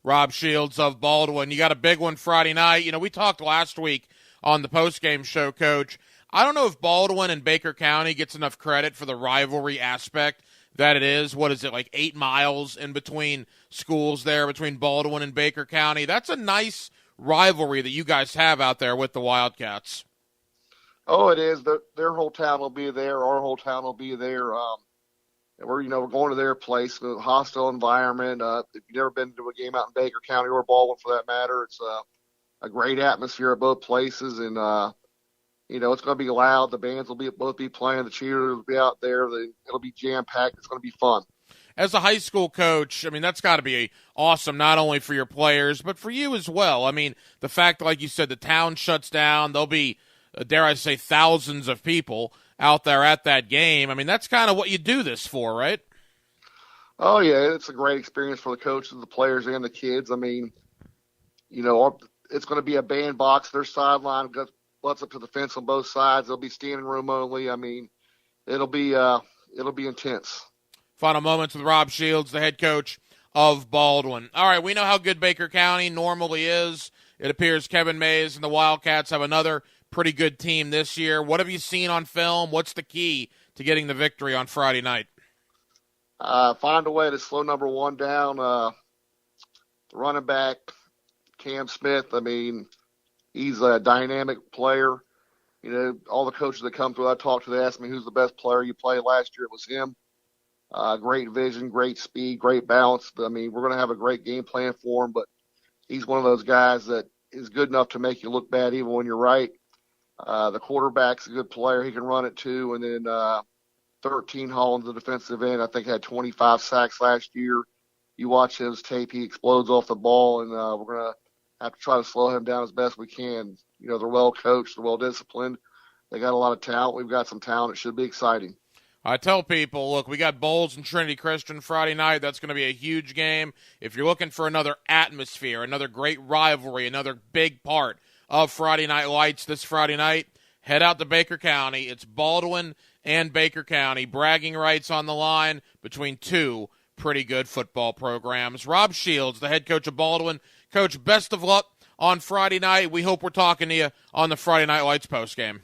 Rob Shields of Baldwin, you got a big one Friday night. We talked last week on the postgame show, Coach. I don't know if Baldwin and Baker County gets enough credit for the rivalry aspect that it is. What is it, like 8 miles in between schools there, between Baldwin and Baker County? That's a nice rivalry that you guys have out there with the Wildcats. Oh, it is. Their whole town will be there. Our whole town will be there. We're going to their place, a hostile environment. If you've never been to a game out in Baker County or Baldwin for that matter, it's a great atmosphere at both places. And, it's going to be loud. The bands will both be playing. The cheerleaders will be out there. It'll be jam-packed. It's going to be fun. As a high school coach, that's got to be awesome, not only for your players, but for you as well. The fact, like you said, the town shuts down. There'll be, dare I say, thousands of people out there at that game. That's kind of what you do this for, right? Oh, yeah, it's a great experience for the coaches, the players, and the kids. It's going to be a bandbox. Their sideline butts up to the fence on both sides. There'll be standing room only. It'll be intense. Final moments with Rob Shields, the head coach of Baldwin. All right, we know how good Baker County normally is. It appears Kevin Mays and the Wildcats have another pretty good team this year. What have you seen on film? What's the key to getting the victory on Friday night? Find a way to slow number 1 down. The running back, Cam Smith, he's a dynamic player. All the coaches that come through I talked to, they asked me who's the best player you played last year. It was him. Great vision, great speed, great balance. We're going to have a great game plan for him, but he's one of those guys that is good enough to make you look bad even when you're right. The quarterback's a good player. He can run it too. And then 13 Hollins, the defensive end, I think had 25 sacks last year. You watch his tape, he explodes off the ball, and we're going to have to try to slow him down as best we can. They're well coached, they're well disciplined. They got a lot of talent. We've got some talent. It should be exciting. I tell people, look, we got Bowles and Trinity Christian Friday night. That's going to be a huge game. If you're looking for another atmosphere, another great rivalry, another big part of Friday Night Lights this Friday night, head out to Baker County. It's Baldwin and Baker County. Bragging rights on the line between 2 pretty good football programs. Rob Shields, the head coach of Baldwin. Coach, best of luck on Friday night. We hope we're talking to you on the Friday Night Lights postgame.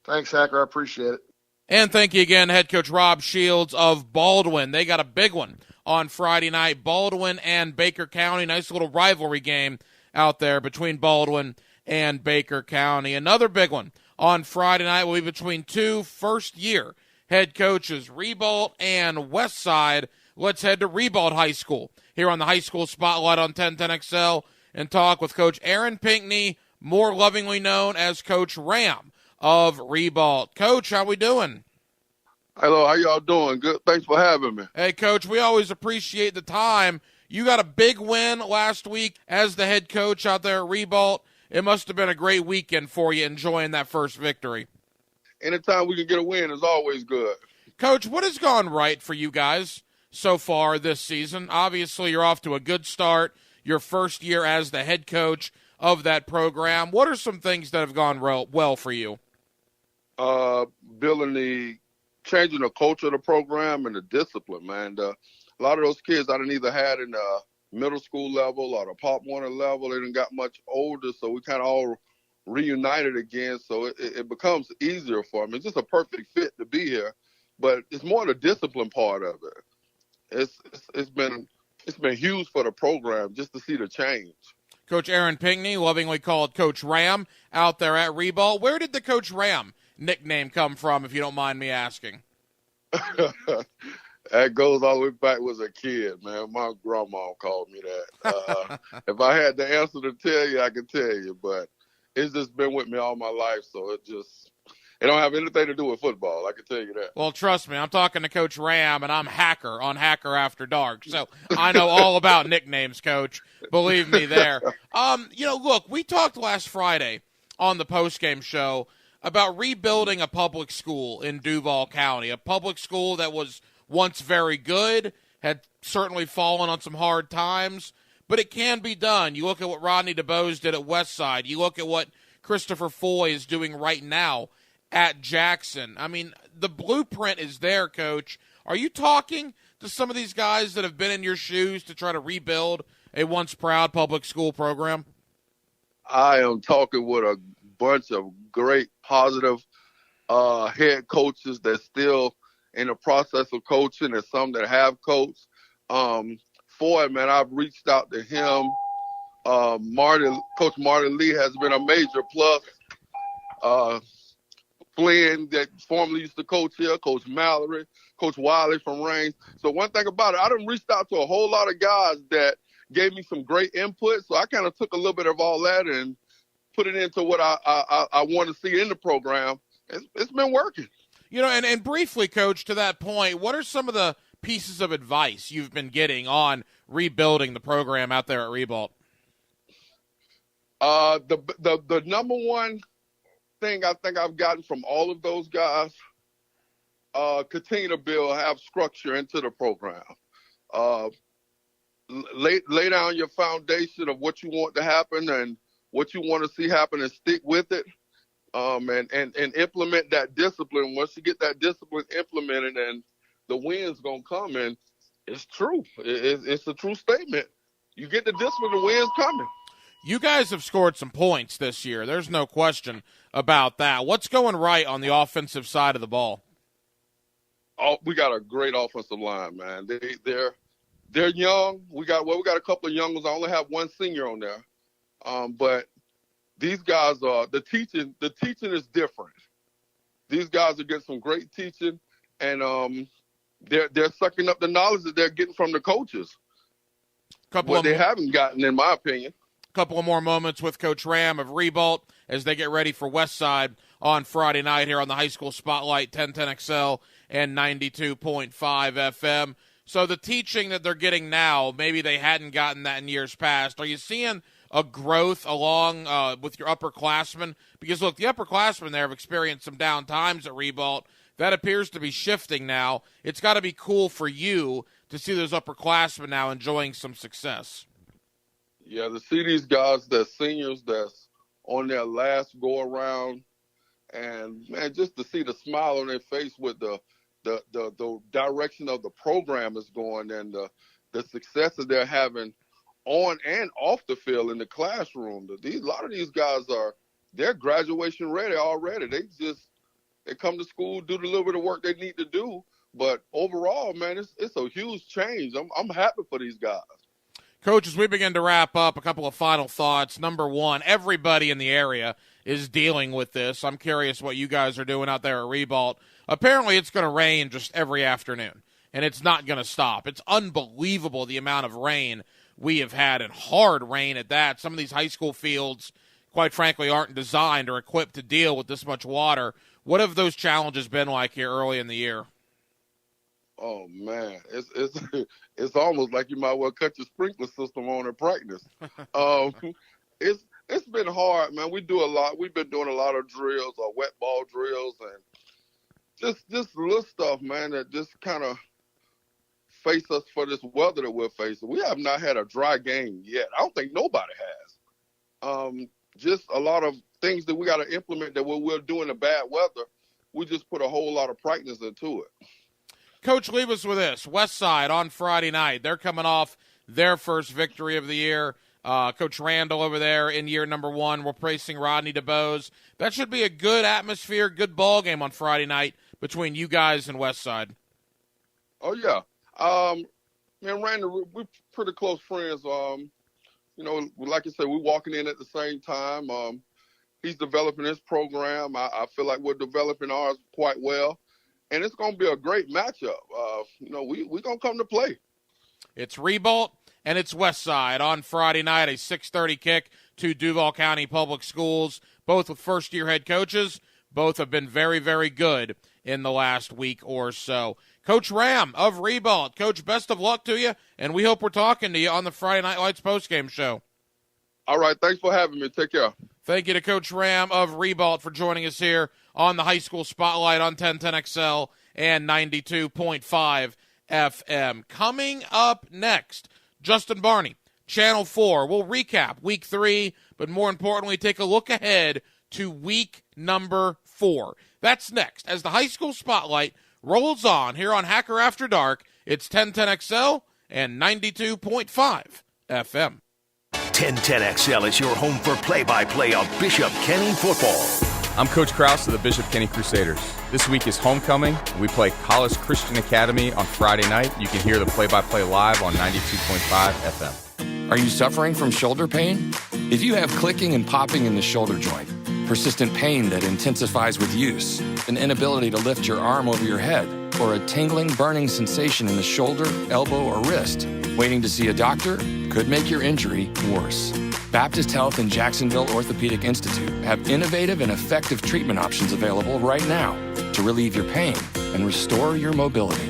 Thanks, Hacker. I appreciate it. And thank you again, head coach Rob Shields of Baldwin. They got a big one on Friday night. Baldwin and Baker County. Nice little rivalry game out there between Baldwin and Baker County. Another big one on Friday night will be between 2 first-year head coaches, Ribault and Westside. Let's head to Ribault High School here on the High School Spotlight on 1010XL and talk with Coach Aaron Pinckney, more lovingly known as Coach Ram of Ribault. Coach, how we doing? Hello, how y'all doing? Good. Thanks for having me. Hey, Coach, we always appreciate the time. You got a big win last week as the head coach out there at Ribault. It must have been a great weekend for you, enjoying that first victory. Anytime we can get a win is always good. Coach, what has gone right for you guys so far this season? Obviously, you're off to a good start, your first year as the head coach of that program. What are some things that have gone well for you? Changing the culture of the program and the discipline, man. A lot of those kids I done either had in the middle school level or the Pop Warner level, they done got much older, so we kind of all reunited again, so it becomes easier for them. It's just a perfect fit to be here, but it's more the discipline part of it. It's been huge for the program just to see the change. Coach Aaron Pinckney, lovingly called Coach Ram, out there at Ribault. Where did the Coach Ram nickname come from, if you don't mind me asking? That goes all the way back as a kid, man. My grandma called me that. If I had the answer to tell you, I could tell you, but it's just been with me all my life, so it don't have anything to do with football, I can tell you that. Well, trust me, I'm talking to Coach Ram, and I'm Hacker on Hacker After Dark, so I know all about nicknames, Coach. Believe me there. Look, we talked last Friday on the postgame show about rebuilding a public school in Duval County, a public school that was once very good, had certainly fallen on some hard times, but it can be done. You look at what Rodney DeBose did at Westside. You look at what Christopher Foy is doing right now at Jackson. I mean, the blueprint is there, Coach. Are you talking to some of these guys that have been in your shoes to try to rebuild a once proud public school program? I am talking with a bunch of great positive head coaches that's still in the process of coaching and some that have coached. Foy, man, I've reached out to him. Coach Martin Lee has been a major plus. Flynn, that formerly used to coach here, Coach Mallory, Coach Wiley from Reigns. So one thing about it, I done reached out to a whole lot of guys that gave me some great input. So I kind of took a little bit of all that and put it into what I want to see in the program. It's been working. And briefly, Coach, to that point, what are some of the pieces of advice you've been getting on rebuilding the program out there at Ribault? The number one thing I think I've gotten from all of those guys, continue to have structure into the program. Lay down your foundation of what you want to happen and what you want to see happen and stick with it. And implement that discipline. Once you get that discipline implemented, and the win's gonna come. And it's true. It's a true statement. You get the discipline, the win's coming. You guys have scored some points this year. There's no question about that. What's going right on the offensive side of the ball? Oh, we got a great offensive line, man. They're young. We got a couple of young ones. I only have one senior on there, but these guys are the teaching is different. These guys are getting some great teaching, and they're sucking up the knowledge that they're getting from the coaches. They haven't gotten, in my opinion. Couple of more moments with Coach Ram of Ribault as they get ready for Westside on Friday night here on the High School Spotlight, 1010XL and 92.5 FM. So the teaching that they're getting now, maybe they hadn't gotten that in years past. Are you seeing a growth along with your upperclassmen? Because, look, the upperclassmen there have experienced some down times at Ribault. That appears to be shifting now. It's got to be cool for you to see those upperclassmen now enjoying some success. Yeah, to see these guys, the seniors that's on their last go-around, and, man, just to see the smile on their face with the direction of the program is going and the success that they're having on and off the field in the classroom. A lot of these guys they're graduation ready already. They come to school, do the little bit of work they need to do. But overall, man, it's a huge change. I'm happy for these guys. Coach, as we begin to wrap up, a couple of final thoughts. Number one, everybody in the area is dealing with this. I'm curious what you guys are doing out there at Ribault. Apparently it's going to rain just every afternoon, and it's not going to stop. It's unbelievable the amount of rain we have had, and hard rain at that. Some of these high school fields, quite frankly, aren't designed or equipped to deal with this much water. What have those challenges been like here early in the year? Oh, man, it's almost like you might well cut your sprinkler system on in practice. It's been hard, man. We've been doing a lot of drills, wet ball drills, and just little stuff, man, that just kind of face us for this weather that we're facing. We have not had a dry game yet. I don't think nobody has. Just a lot of things that we got to implement that we'll do in the bad weather. we just put a whole lot of practice into it. Coach, leave us with this. Westside on Friday night. They're coming off their first victory of the year. Coach Randall over there in year number 1. We're praising Rodney DeBose. That should be a good atmosphere, good ball game on Friday night between you guys and Westside. Oh, yeah. Man, Randall, we're pretty close friends. You know, like I said, we're walking in at the same time. He's developing his program. I feel like we're developing ours quite well. And it's going to be a great matchup. You know, we're going to come to play. It's Ribault and it's Westside on Friday night, a 6:30 kick to Duval County Public Schools, both with first-year head coaches. Both have been very, very good in the last week or so. Coach Ram of Ribault. Coach, best of luck to you, and we hope we're talking to you on the Friday Night Lights postgame show. All right, thanks for having me. Take care. Thank you to Coach Ram of Ribault for joining us here on the High School Spotlight on 1010XL and 92.5 FM. Coming up next, Justin Barney, Channel 4. We'll recap Week 3, but more importantly, take a look ahead to Week number 4. That's next as the High School Spotlight rolls on here on Hacker After Dark. It's 1010XL and 92.5 FM. 1010XL is your home for play-by-play of Bishop Kenny football. I'm Coach Krause of the Bishop Kenny Crusaders. This week is homecoming. We play Hollis Christian Academy on Friday night. You can hear the play-by-play live on 92.5 FM. Are you suffering from shoulder pain? If you have clicking and popping in the shoulder joint, persistent pain that intensifies with use, an inability to lift your arm over your head, or a tingling, burning sensation in the shoulder, elbow, or wrist, waiting to see a doctor could make your injury worse. Baptist Health and Jacksonville Orthopedic Institute have innovative and effective treatment options available right now to relieve your pain and restore your mobility.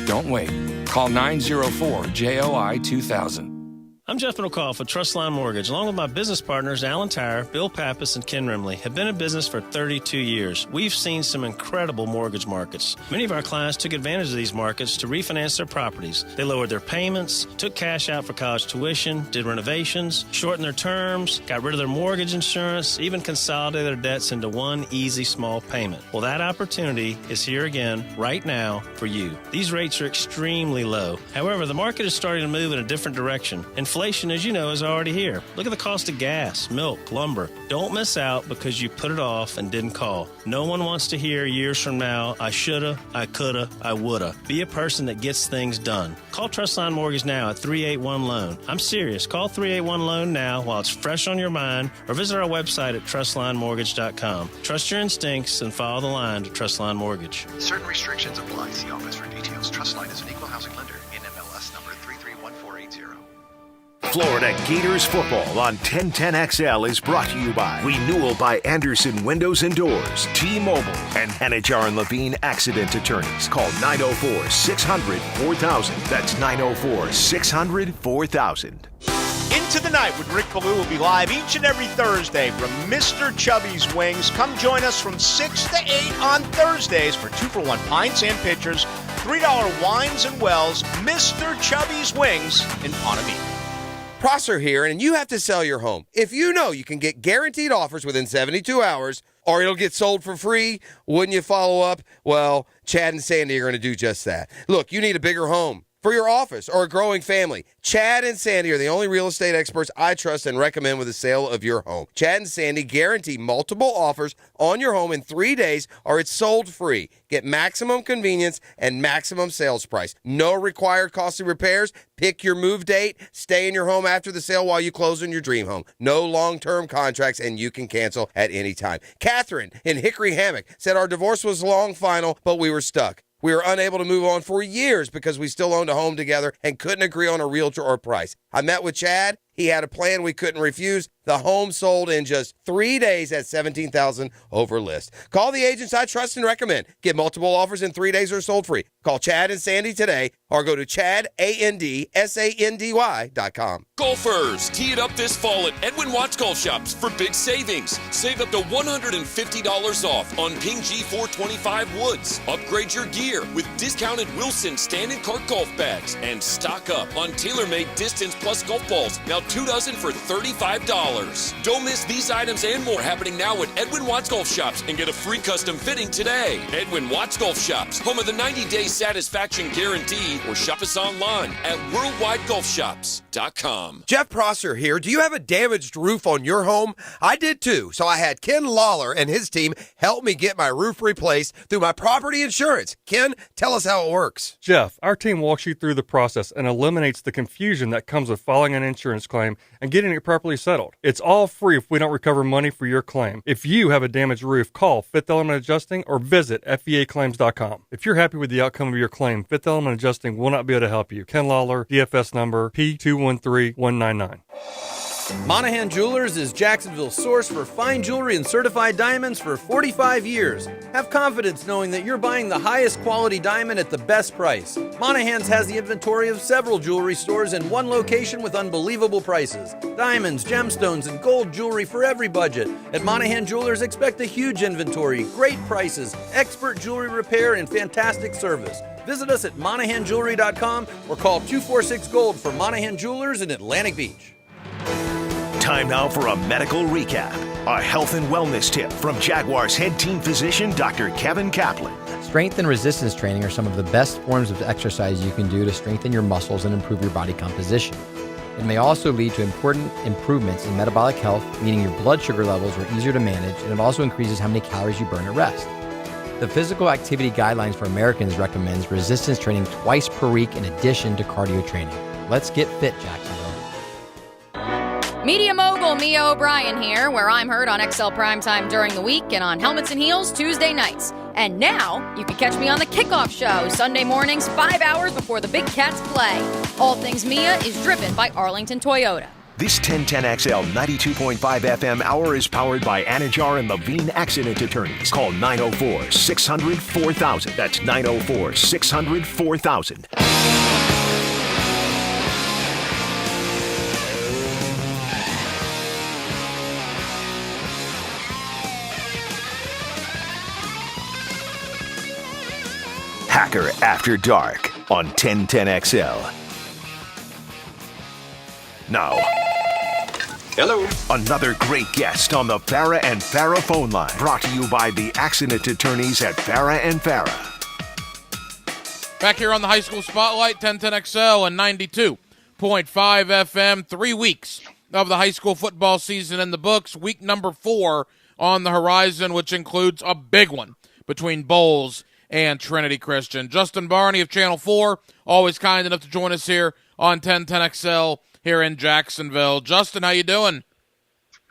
Don't wait. Call 904-JOI-2000. I'm Jeff McCall for Trustline Mortgage, along with my business partners Alan Tyre, Bill Pappas, and Ken Rimley, have been in business for 32 years. We've seen some incredible mortgage markets. Many of our clients took advantage of these markets to refinance their properties. They lowered their payments, took cash out for college tuition, did renovations, shortened their terms, got rid of their mortgage insurance, even consolidated their debts into one easy small payment. Well, that opportunity is here again right now for you. These rates are extremely low. However, the market is starting to move in a different direction. Inflation, as you know, is already here. Look at the cost of gas, milk, lumber. Don't miss out because you put it off and didn't call. No one wants to hear years from now, I shoulda, I coulda, I woulda. Be a person that gets things done. Call Trustline Mortgage now at 381-LOAN. I'm serious. Call 381-LOAN now while it's fresh on your mind, or visit our website at trustlinemortgage.com. Trust your instincts and follow the line to Trustline Mortgage. Certain restrictions apply. See office for details. Trustline is an equal housing lender. NMLS number 331480. Florida Gators football on 1010XL is brought to you by Renewal by Anderson Windows and Doors, T-Mobile, and Hannah and Levine Accident Attorneys. Call 904-600-4000. That's 904-600-4000. Into the Night with Rick Ballou will be live each and every Thursday from Mr. Chubby's Wings. Come join us from 6 to 8 on Thursdays for 2-for-1 pints and pitchers, $3 wines and wells. Mr. Chubby's Wings in Ponte Vedra. Prosser here, and you have to sell your home. If you know you can get guaranteed offers within 72 hours, or it'll get sold for free, wouldn't you follow up? Well, Chad and Sandy are going to do just that. Look, you need a bigger home for your office or a growing family. Chad and Sandy are the only real estate experts I trust and recommend with the sale of your home. Chad and Sandy guarantee multiple offers on your home in 3 days, or it's sold free. Get maximum convenience and maximum sales price. No required costly repairs. Pick your move date. Stay in your home after the sale while you close on your dream home. No long-term contracts, and you can cancel at any time. Catherine in Hickory Hammock said our divorce was long final, but we were stuck. We were unable to move on for years because we still owned a home together and couldn't agree on a realtor or price. I met with Chad. He had a plan we couldn't refuse. The home sold in just 3 days at $17,000 over list. Call the agents I trust and recommend. Get multiple offers in 3 days or sold free. Call Chad and Sandy today or go to ChadAndSandy.com. Golfers, tee it up this fall at Edwin Watts Golf Shops for big savings. Save up to $150 off on Ping G425 woods. Upgrade your gear with discounted Wilson stand and cart golf bags. And stock up on TaylorMade Distance Plus golf balls. Now up 2 dozen for $35. Don't miss these items and more happening now at Edwin Watts Golf Shops and get a free custom fitting today. Edwin Watts Golf Shops, home of the 90-day satisfaction guarantee, or shop us online at worldwidegolfshops.com. Jeff Prosser here. Do you have a damaged roof on your home? I did too, so I had Ken Lawler and his team help me get my roof replaced through my property insurance. Ken, tell us how it works. Jeff, our team walks you through the process and eliminates the confusion that comes with filing an insurance claim and getting it properly settled. It's all free if we don't recover money for your claim. If you have a damaged roof, call Fifth Element Adjusting or visit FEAclaims.com. If you're happy with the outcome of your claim, Fifth Element Adjusting will not be able to help you. Ken Lawler, DFS number P213199. Monahan Jewelers is Jacksonville's source for fine jewelry and certified diamonds for 45 years. Have confidence knowing that you're buying the highest quality diamond at the best price. Monahan's has the inventory of several jewelry stores in one location with unbelievable prices. Diamonds, gemstones, and gold jewelry for every budget. At Monahan Jewelers, expect a huge inventory, great prices, expert jewelry repair, and fantastic service. Visit us at MonahanJewelry.com or call 246-GOLD for Monahan Jewelers in Atlantic Beach. Time now for a medical recap. A health and wellness tip from Jaguars head team physician, Dr. Kevin Kaplan. Strength and resistance training are some of the best forms of exercise you can do to strengthen your muscles and improve your body composition. It may also lead to important improvements in metabolic health, meaning your blood sugar levels are easier to manage, and it also increases how many calories you burn at rest. The Physical Activity Guidelines for Americans recommends resistance training twice per week in addition to cardio training. Let's get fit, Jacksonville. Media mogul Mia O'Brien here, where I'm heard on XL Primetime during the week and on Helmets and Heels Tuesday nights. And now you can catch me on the Kickoff Show Sunday mornings 5 hours before the Big Cats play. All Things Mia is driven by Arlington Toyota. This 1010XL 92.5 FM hour is powered by Anajar and Levine Accident Attorneys. Call 904-600-4000. That's 904-600-4000. Hacker After Dark on 1010XL. Now, hello. Another great guest on the Farah and Farah phone line. Brought to you by the accident attorneys at Farah and Farah. Back here on the High School Spotlight, 1010XL and 92.5 FM. 3 weeks of the high school football season in the books. Week number 4 on the horizon, which includes a big one between Bowles and Trinity Christian. Justin Barney of Channel 4, always kind enough to join us here on 1010XL here in Jacksonville. Justin, how you doing?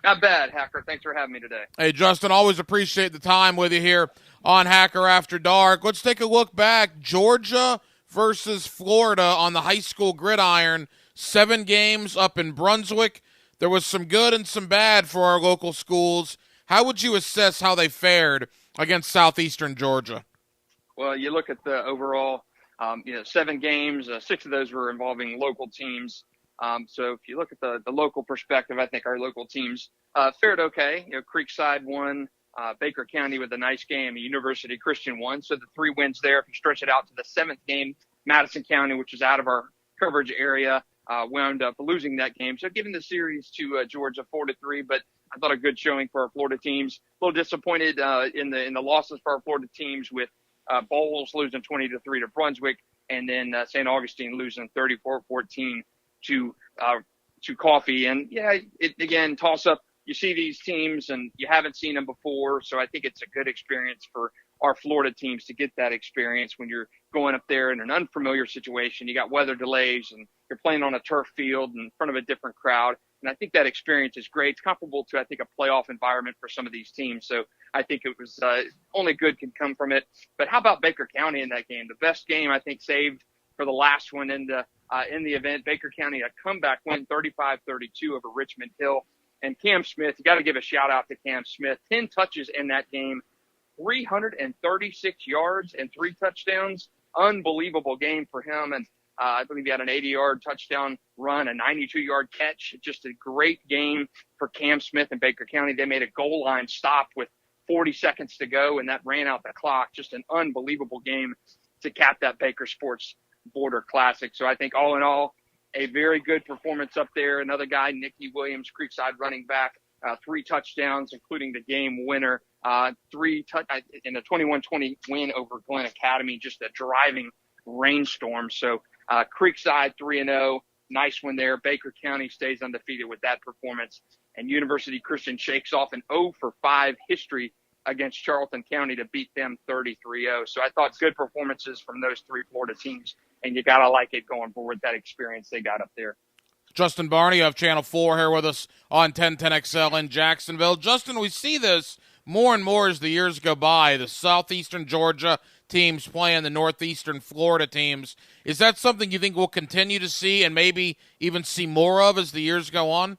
Not bad, Hacker. Thanks for having me today. Hey, Justin, always appreciate the time with you here on Hacker After Dark. Let's take a look back. Georgia versus Florida on the high school gridiron. 7 games up in Brunswick. There was some good and some bad for our local schools. How would you assess how they fared against Southeastern Georgia? Well, you look at the overall, 7 games, 6 of those were involving local teams. So if you look at the local perspective, I think our local teams fared okay. Creekside won, Baker County with a nice game, University Christian won. So the 3 wins there. If you stretch it out to the 7th game, Madison County, which is out of our coverage area, wound up losing that game. So giving the series to Georgia 4-3, but I thought a good showing for our Florida teams. A little disappointed in the losses for our Florida teams with Bowles losing 20-3 to Brunswick, and then St. Augustine losing 34-14 to Coffee. And again, toss up. You see these teams and you haven't seen them before, so I think it's a good experience for our Florida teams to get that experience when you're going up there in an unfamiliar situation. You got weather delays and you're playing on a turf field in front of a different crowd. And I think that experience is great. It's comparable to, I think, a playoff environment for some of these teams. So I think it was only good can come from it. But how about Baker County in that game? The best game, I think, saved for the last one in the event. Baker County, a comeback win 35-32 over Richmond Hill. And Cam Smith, you got to give a shout out to Cam Smith. 10 touches in that game, 336 yards and 3 touchdowns. Unbelievable game for him. And I believe he had an 80-yard touchdown run, a 92-yard catch. Just a great game for Cam Smith and Baker County. They made a goal line stop with 40 seconds to go, and that ran out the clock. Just an unbelievable game to cap that Baker Sports Border Classic. So I think all in all, a very good performance up there. Another guy, Nicky Williams, Creekside running back, 3 touchdowns, including the game winner, in a 21-20 win over Glen Academy, just a driving rainstorm. So Creekside 3-0, nice one there. Baker County stays undefeated with that performance. And University Christian shakes off an 0-for-5 history against Charlton County to beat them 33-0. So I thought good performances from those 3 Florida teams, and you got to like it going forward, that experience they got up there. Justin Barney of Channel 4 here with us on 1010XL in Jacksonville. Justin, we see this more and more as the years go by, the southeastern Georgia teams playing the northeastern Florida teams. Is that something you think we'll continue to see and maybe even see more of as the years go on?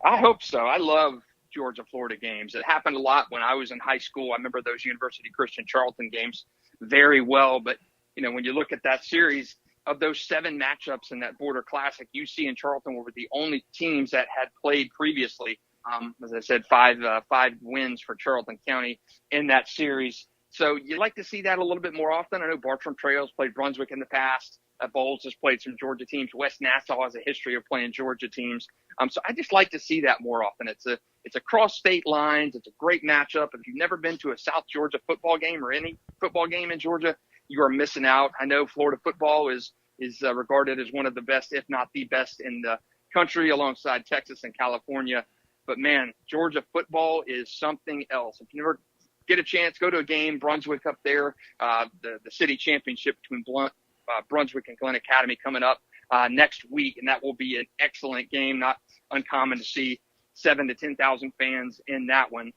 I hope so. I love Georgia-Florida games. It happened a lot when I was in high school. I remember those University Christian Charlton games very well. But, when you look at that series, of those 7 matchups in that Border Classic, UC and Charlton were the only teams that had played previously. As I said, 5 wins for Charlton County in that series. So you'd like to see that a little bit more often. I know Bartram Trails played Brunswick in the past. Bowles has played some Georgia teams. West Nassau has a history of playing Georgia teams. So I just like to see that more often. It's across state lines. It's a great matchup. If you've never been to a South Georgia football game or any football game in Georgia, you are missing out. I know Florida football is regarded as one of the best, if not the best in the country, alongside Texas and California. But man, Georgia football is something else. If you never get a chance, go to a game. Brunswick up there, the city championship between Brunswick and Glen Academy coming up next week, and that will be an excellent game. Not uncommon to see 7,000 to 10,000 fans in that one.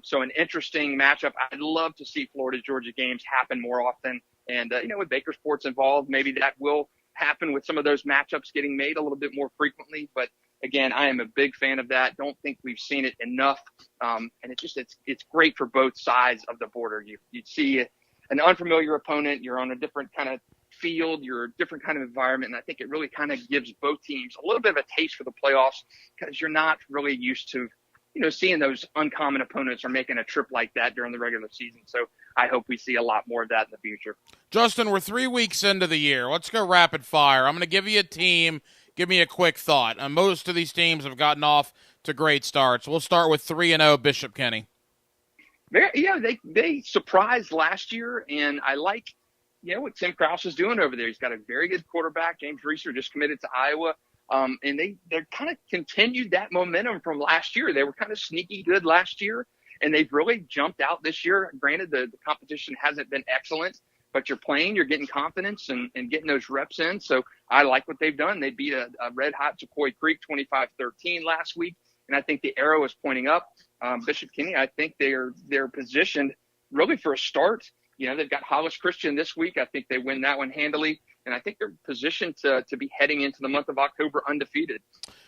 So an interesting matchup. I'd love to see Florida-Georgia games happen more often. And, with Baker Sports involved, maybe that will happen with some of those matchups getting made a little bit more frequently. But, again, I am a big fan of that. Don't think we've seen it enough. And it's great for both sides of the border. You see an unfamiliar opponent. You're on a different kind of field. You're a different kind of environment. And I think it really kind of gives both teams a little bit of a taste for the playoffs because you're not really used to seeing those uncommon opponents or making a trip like that during the regular season. So I hope we see a lot more of that in the future. Justin, we're 3 weeks into the year. Let's go rapid fire. I'm going to give you a team. Give me a quick thought. Most of these teams have gotten off to great starts. We'll start with 3-0 Bishop Kenny. They surprised last year, and I like what Tim Krause is doing over there. He's got a very good quarterback. James Reeser just committed to Iowa. And they're kind of continued that momentum from last year. They were kind of sneaky good last year, and they've really jumped out this year. Granted, the competition hasn't been excellent, but you're playing, you're getting confidence and getting those reps in. So I like what they've done. They beat a red-hot Sequoia Creek 25-13 last week, and I think the arrow is pointing up. Bishop Kenny, I think they're positioned really for a start. They've got Hollis Christian this week. I think they win that one handily. And I think they're positioned to be heading into the month of October undefeated.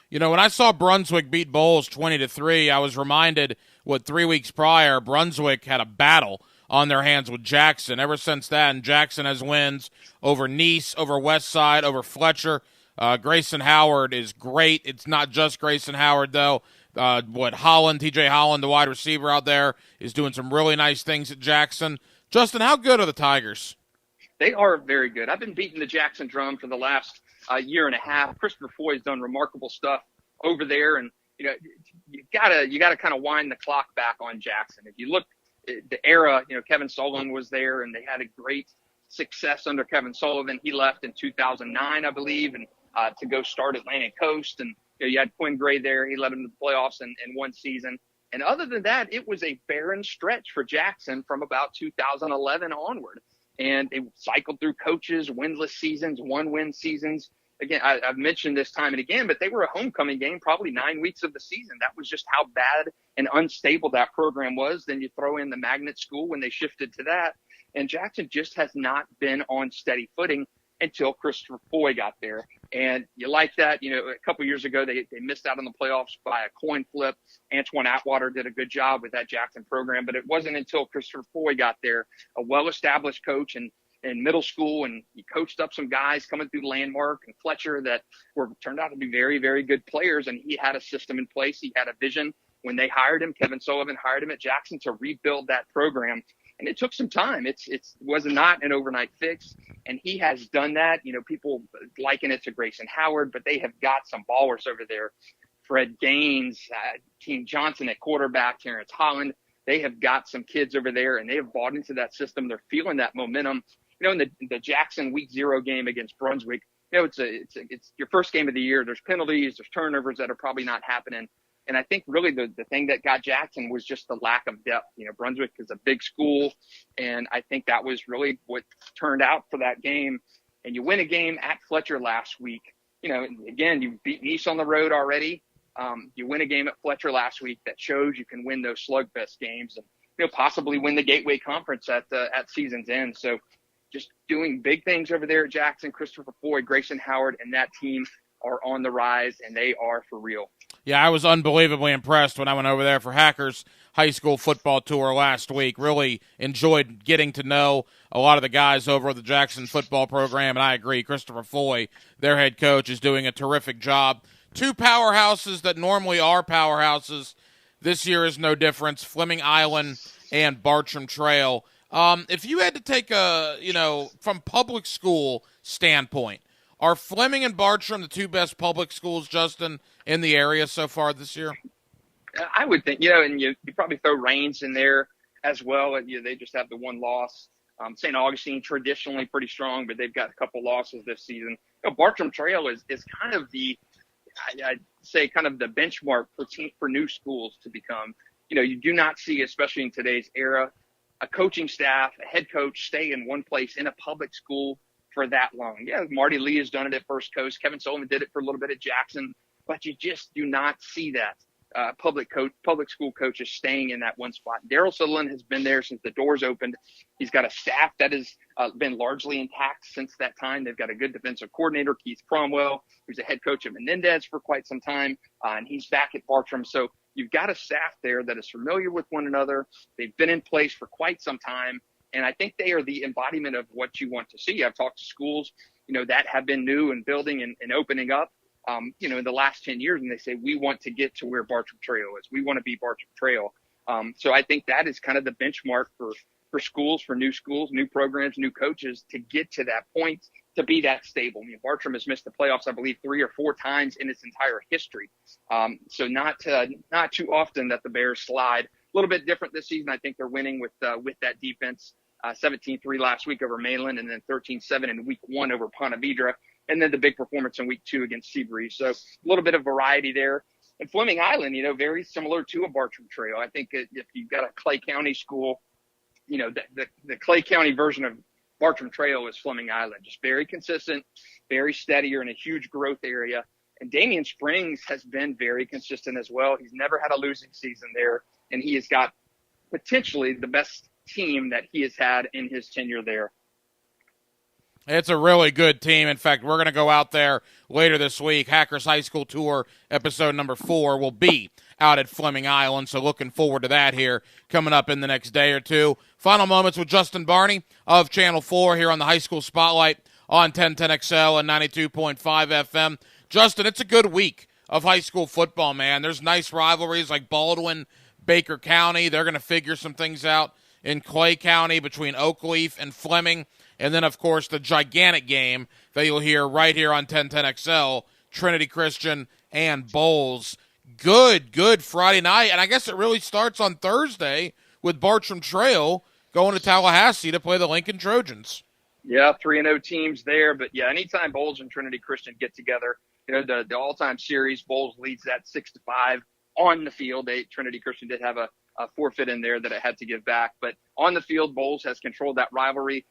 When I saw Brunswick beat Bowles 20-3, I was reminded 3 weeks prior, Brunswick had a battle on their hands with Jackson. Ever since then, Jackson has wins over Nice, over Westside, over Fletcher. Grayson Howard is great. It's not just Grayson Howard, though. Holland, TJ Holland, the wide receiver out there, is doing some really nice things at Jackson. Justin, how good are the Tigers? They are very good. I've been beating the Jackson drum for the last year and a half. Christopher Foy has done remarkable stuff over there, and you gotta kind of wind the clock back on Jackson. If you look at the era, Kevin Sullivan was there, and they had a great success under Kevin Sullivan. He left in 2009, I believe, and to go start Atlantic Coast, and you had Quinn Gray there. He led them to the playoffs in one season. And other than that, it was a barren stretch for Jackson from about 2011 onward. And they cycled through coaches, winless seasons, 1-win seasons. Again, I've mentioned this time and again, but they were a homecoming game probably 9 weeks of the season. That was just how bad and unstable that program was. Then you throw in the magnet school when they shifted to that. And Jackson just has not been on steady footing until Christopher Foy got there. And you like that. A couple years ago, they missed out on the playoffs by a coin flip. Antoine Atwater did a good job with that Jackson program, but it wasn't until Christopher Foy got there, a well-established coach in middle school, and he coached up some guys coming through Landmark and Fletcher that turned out to be very, very good players, and he had a system in place. He had a vision. When they hired him, Kevin Sullivan hired him at Jackson to rebuild that program. And it took some time. It was not an overnight fix, and he has done that. People liken it to Grayson Howard, but they have got some ballers over there. Fred Gaines, Team Johnson at quarterback, Terrence Holland. They have got some kids over there, and they have bought into that system. They're feeling that momentum. In the Jackson Week 0 game against Brunswick, it's your first game of the year. There's penalties, there's turnovers that are probably not happening. And I think really the thing that got Jackson was just the lack of depth. Brunswick is a big school, and I think that was really what turned out for that game. And you win a game at Fletcher last week. Again, you beat Nice on the road already. You win a game at Fletcher last week that shows you can win those slugfest games and possibly win the Gateway Conference at season's end. So just doing big things over there at Jackson. Christopher Foy, Grayson Howard, and that team are on the rise, and they are for real. Yeah, I was unbelievably impressed when I went over there for Hackers high school football tour last week. Really enjoyed getting to know a lot of the guys over at the Jackson football program, and I agree. Christopher Foy, their head coach, is doing a terrific job. Two powerhouses that normally are powerhouses. This year is no difference. Fleming Island and Bartram Trail. If you had to take from public school standpoint, are Fleming and Bartram the two best public schools, Justin, in the area so far this year? I would think, and you probably throw Rains in there as well. They just have the one loss. St. Augustine, traditionally pretty strong, but they've got a couple losses this season. Bartram Trail is kind of I'd say kind of the benchmark for new schools to become. You do not see, especially in today's era, a coaching staff, a head coach stay in one place in a public school for that long. Yeah, Marty Lee has done it at First Coast. Kevin Sullivan did it for a little bit at Jackson, but you just do not see that public school coaches staying in that one spot. Daryl Sutherland has been there since the doors opened. He's got a staff that has been largely intact since that time. They've got a good defensive coordinator, Keith Cromwell, who's a head coach at Menendez for quite some time, and he's back at Bartram. So you've got a staff there that is familiar with one another. They've been in place for quite some time. And I think they are the embodiment of what you want to see. I've talked to schools, that have been new and building and opening up, in the last 10 years. And they say, we want to get to where Bartram Trail is. We want to be Bartram Trail. So I think that is kind of the benchmark for schools, for new schools, new programs, new coaches to get to that point, to be that stable. Bartram has missed the playoffs, I believe, 3 or 4 times in its entire history. So not too often that the Bears slide. A little bit different this season. I think they're winning with that defense. 17-3 last week over Mainland, and then 13-7 in week 1 over Ponte Vedra, and then the big performance in week 2 against Seabreeze. So a little bit of variety there. And Fleming Island, very similar to a Bartram Trail. I think if you've got a Clay County school, the Clay County version of Bartram Trail is Fleming Island. Just very consistent, very steady. You're in a huge growth area. And Damian Springs has been very consistent as well. He's never had a losing season there, and he has got potentially the best team that he has had in his tenure there. It's a really good team. In fact, we're going to go out there later this week. Hackers High School Tour episode number 4 will be out at Fleming Island, so looking forward to that here coming up in the next day or two. Final moments with Justin Barney of Channel 4 here on the High School Spotlight on 1010XL and 92.5 FM. Justin, it's a good week of high school football, man. There's nice rivalries like Baldwin, Baker County. They're going to figure some things out in Clay County between Oakleaf and Fleming. And then, of course, the gigantic game that you'll hear right here on 1010XL, Trinity Christian and Bowles. Good Friday night. And I guess it really starts on Thursday with Bartram Trail going to Tallahassee to play the Lincoln Trojans. Yeah, 3-0 teams there. But, yeah, anytime Bowles and Trinity Christian get together, the all-time series, Bowles leads that 6-5 on the field. Trinity Christian did have a forfeit in there that it had to give back. But on the field, Bowles has controlled that rivalry.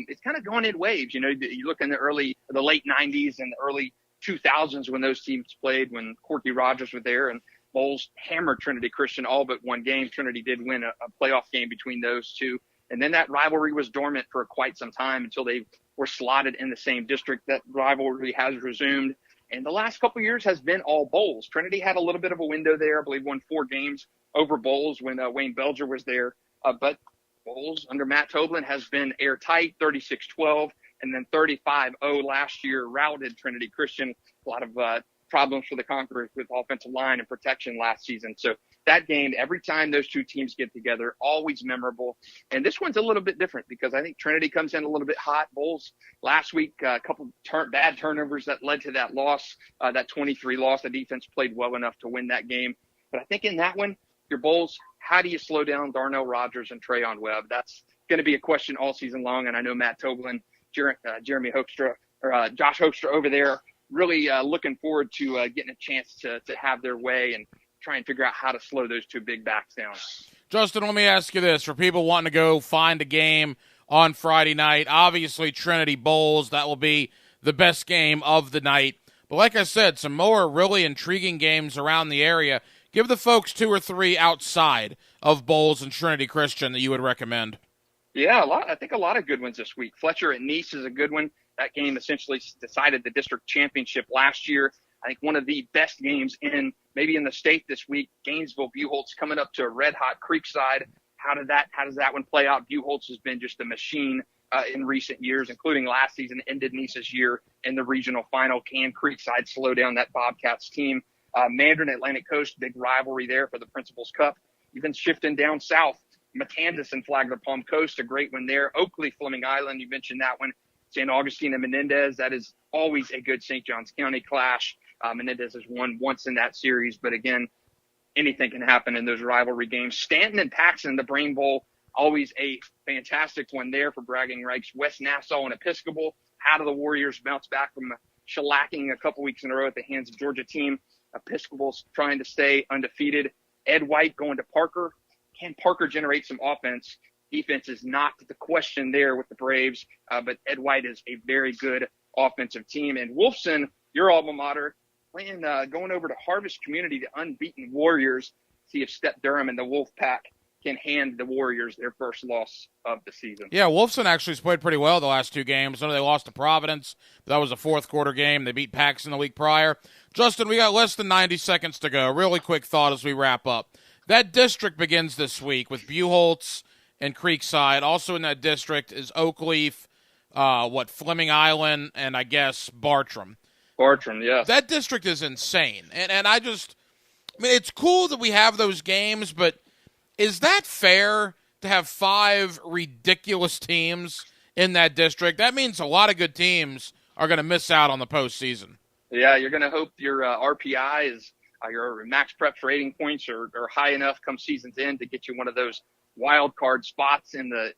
It's kind of going in waves. You look in the late 90s and the early 2000s when those teams played, when Corky Rogers was there, and Bowles hammered Trinity Christian all but one game. Trinity did win a playoff game between those two. And then that rivalry was dormant for quite some time until they were slotted in the same district. That rivalry has resumed. And the last couple of years has been all Bowles. Trinity had a little bit of a window there. I believe won 4 games over Bowles when Wayne Belger was there. But Bowles under Matt Toblin has been airtight, 36-12, and then 35-0 last year, routed Trinity Christian. A lot of problems for the Conquerors with offensive line and protection last season. So that game, every time those two teams get together, always memorable. And this one's a little bit different because I think Trinity comes in a little bit hot. Bulls last week, a couple bad turnovers that led to that loss, that 23 loss. The defense played well enough to win that game. But I think in that one, your Bulls, how do you slow down Darnell Rogers and Trayon Webb? That's going to be a question all season long. And I know Matt Toblin, Jeremy Hoekstra, or Josh Hoekstra over there, really looking forward to getting a chance to have their way and try and figure out how to slow those two big backs down. Justin, let me ask you this. For people wanting to go find a game on Friday night, obviously Trinity Bulls, that will be the best game of the night. But like I said, some more really intriguing games around the area. Give the folks 2 or 3 outside of Bulls and Trinity Christian that you would recommend. Yeah, I think a lot of good ones this week. Fletcher at Nice is a good one. That game essentially decided the district championship last year. I think one of the best games in the state this week. Gainesville Buchholz coming up to a red-hot Creekside. How does that one play out? Buchholz has been just a machine in recent years, including last season, ended Nice's year in the regional final. Can Creekside slow down that Bobcats team? Mandarin Atlantic Coast, big rivalry there for the Principals Cup. Even shifting down south, Matanzas and Flagler Palm Coast, a great one there. Oakley, Fleming Island, you mentioned that one. San Augustine and Menendez, that is always a good St. Johns County clash. Menendez has won once in that series, but again, anything can happen in those rivalry games. Stanton and Paxton, the Brain Bowl, always a fantastic one there for bragging rights. West Nassau and Episcopal. How do the Warriors bounce back from shellacking a couple weeks in a row at the hands of Georgia team? Episcopal's trying to stay undefeated. Ed White going to Parker. Can Parker generate some offense? Defense is not the question there with the Braves, but Ed White is a very good offensive team. And Wolfson, your alma mater, going over to Harvest Community, the unbeaten Warriors, see if Step Durham and the Wolf Pack can hand the Warriors their first loss of the season. Yeah, Wolfson actually has played pretty well the last 2 games. I know they lost to Providence, but that was a fourth quarter game. They beat Paxton the week prior. Justin, we got less than 90 seconds to go. Really quick thought as we wrap up. That district begins this week with Buchholz and Creekside. Also in that district is Oakleaf, Fleming Island, and I guess Bartram. Bartram, yeah. That district is insane. And it's cool that we have those games, but is that fair to have 5 ridiculous teams in that district? That means a lot of good teams are going to miss out on the postseason. Yeah, you're going to hope your RPI is your max preps rating points are high enough come season's end to get you one of those wild card spots in the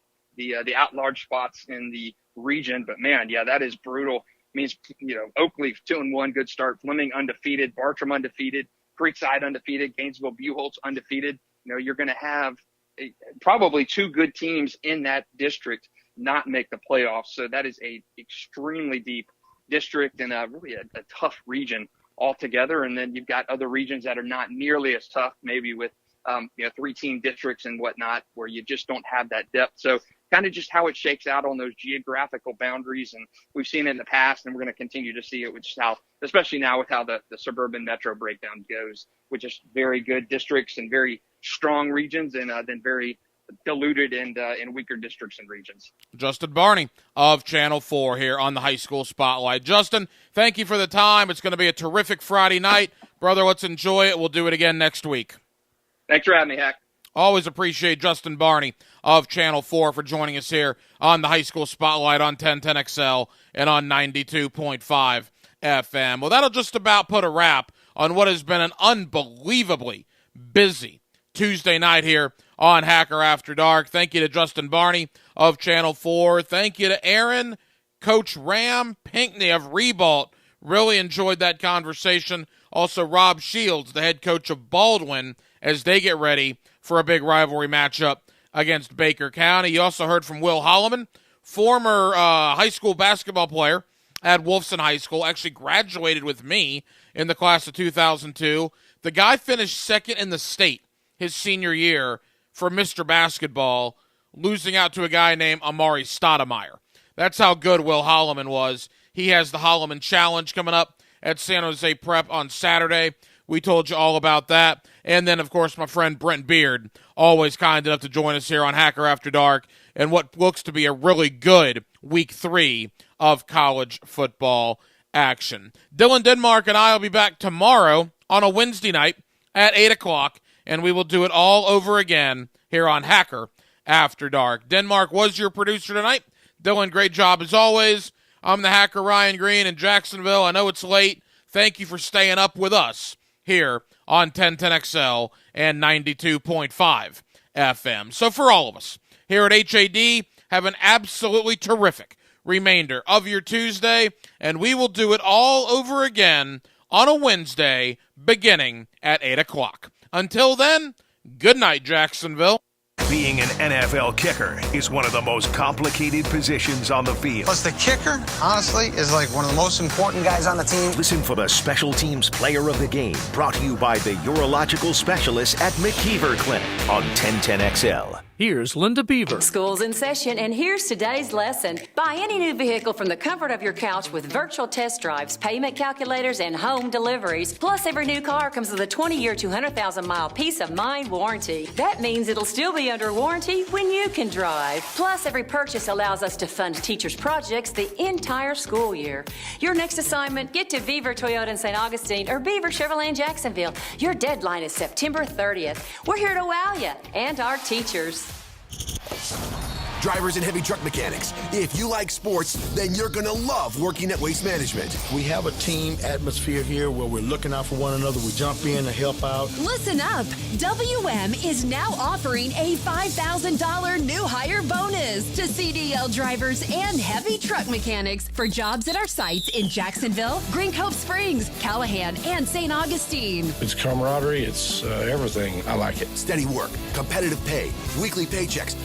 at-large spots in the region. But man, yeah, that is brutal. Means, Oakleaf 2-1, good start. Fleming undefeated, Bartram undefeated, Creekside undefeated, Gainesville Buchholz undefeated. You're going to have probably 2 good teams in that district not make the playoffs. So that is a extremely deep district and really a tough region altogether. And then you've got other regions that are not nearly as tough, maybe with 3-team districts and whatnot, where you just don't have that depth. So kind of just how it shakes out on those geographical boundaries. And we've seen it in the past, and we're going to continue to see it with South, especially now with how the suburban metro breakdown goes, with just very good districts and very strong regions, and then very diluted and weaker districts and regions. Justin Barney of Channel 4 here on the High School Spotlight. Justin, thank you for the time. It's going to be a terrific Friday night. Brother, let's enjoy it. We'll do it again next week. Thanks for having me, Hack. Always appreciate Justin Barney of Channel 4 for joining us here on the High School Spotlight on 1010XL and on 92.5 FM. Well, that'll just about put a wrap on what has been an unbelievably busy Tuesday night here on Hacker After Dark. Thank you to Justin Barney of Channel 4. Thank you to Aaron, Coach Ram Pinkney of Ribault. Really enjoyed that conversation. Also, Rob Shields, the head coach of Baldwin, as they get ready for a big rivalry matchup against Baker County. You also heard from Will Holloman, former high school basketball player at Wolfson High School, actually graduated with me in the class of 2002. The guy finished second in the state his senior year for Mr. Basketball, losing out to a guy named Amari Stoudemire. That's how good Will Holloman was. He has the Holloman Challenge coming up at San Jose Prep on Saturday. We told you all about that. And then, of course, my friend Brent Beard, always kind enough to join us here on Hacker After Dark and what looks to be a really good Week 3 of college football action. Dylan Denmark and I will be back tomorrow on a Wednesday night at 8 o'clock and we will do it all over again here on Hacker After Dark. Denmark was your producer tonight. Dylan, great job as always. I'm the Hacker Ryan Green in Jacksonville. I know it's late. Thank you for staying up with us here on 1010XL and 92.5 FM. So for all of us here at HAD, have an absolutely terrific remainder of your Tuesday, and we will do it all over again on a Wednesday beginning at 8 o'clock. Until then, good night, Jacksonville. Being an NFL kicker is one of the most complicated positions on the field. Plus, the kicker, honestly, is like one of the most important guys on the team. Listen for the Special Teams Player of the Game, brought to you by the urological specialists at McKeever Clinic on 1010XL. Here's Linda Beaver. School's in session, and here's today's lesson. Buy any new vehicle from the comfort of your couch with virtual test drives, payment calculators, and home deliveries. Plus, every new car comes with a 20-year, 200,000-mile peace of mind warranty. That means it'll still be under warranty when you can drive. Plus, every purchase allows us to fund teachers' projects the entire school year. Your next assignment, get to Beaver Toyota in St. Augustine or Beaver Chevrolet in Jacksonville. Your deadline is September 30th. We're here to wow you and our teachers. Drivers and heavy truck mechanics, if you like sports, then you're going to love working at Waste Management. We have a team atmosphere here where we're looking out for one another. We jump in to help out. Listen up. WM is now offering a $5,000 new hire bonus to CDL drivers and heavy truck mechanics for jobs at our sites in Jacksonville, Green Cove Springs, Callahan, and St. Augustine. It's camaraderie. It's everything. I like it. Steady work, competitive pay, weekly paychecks.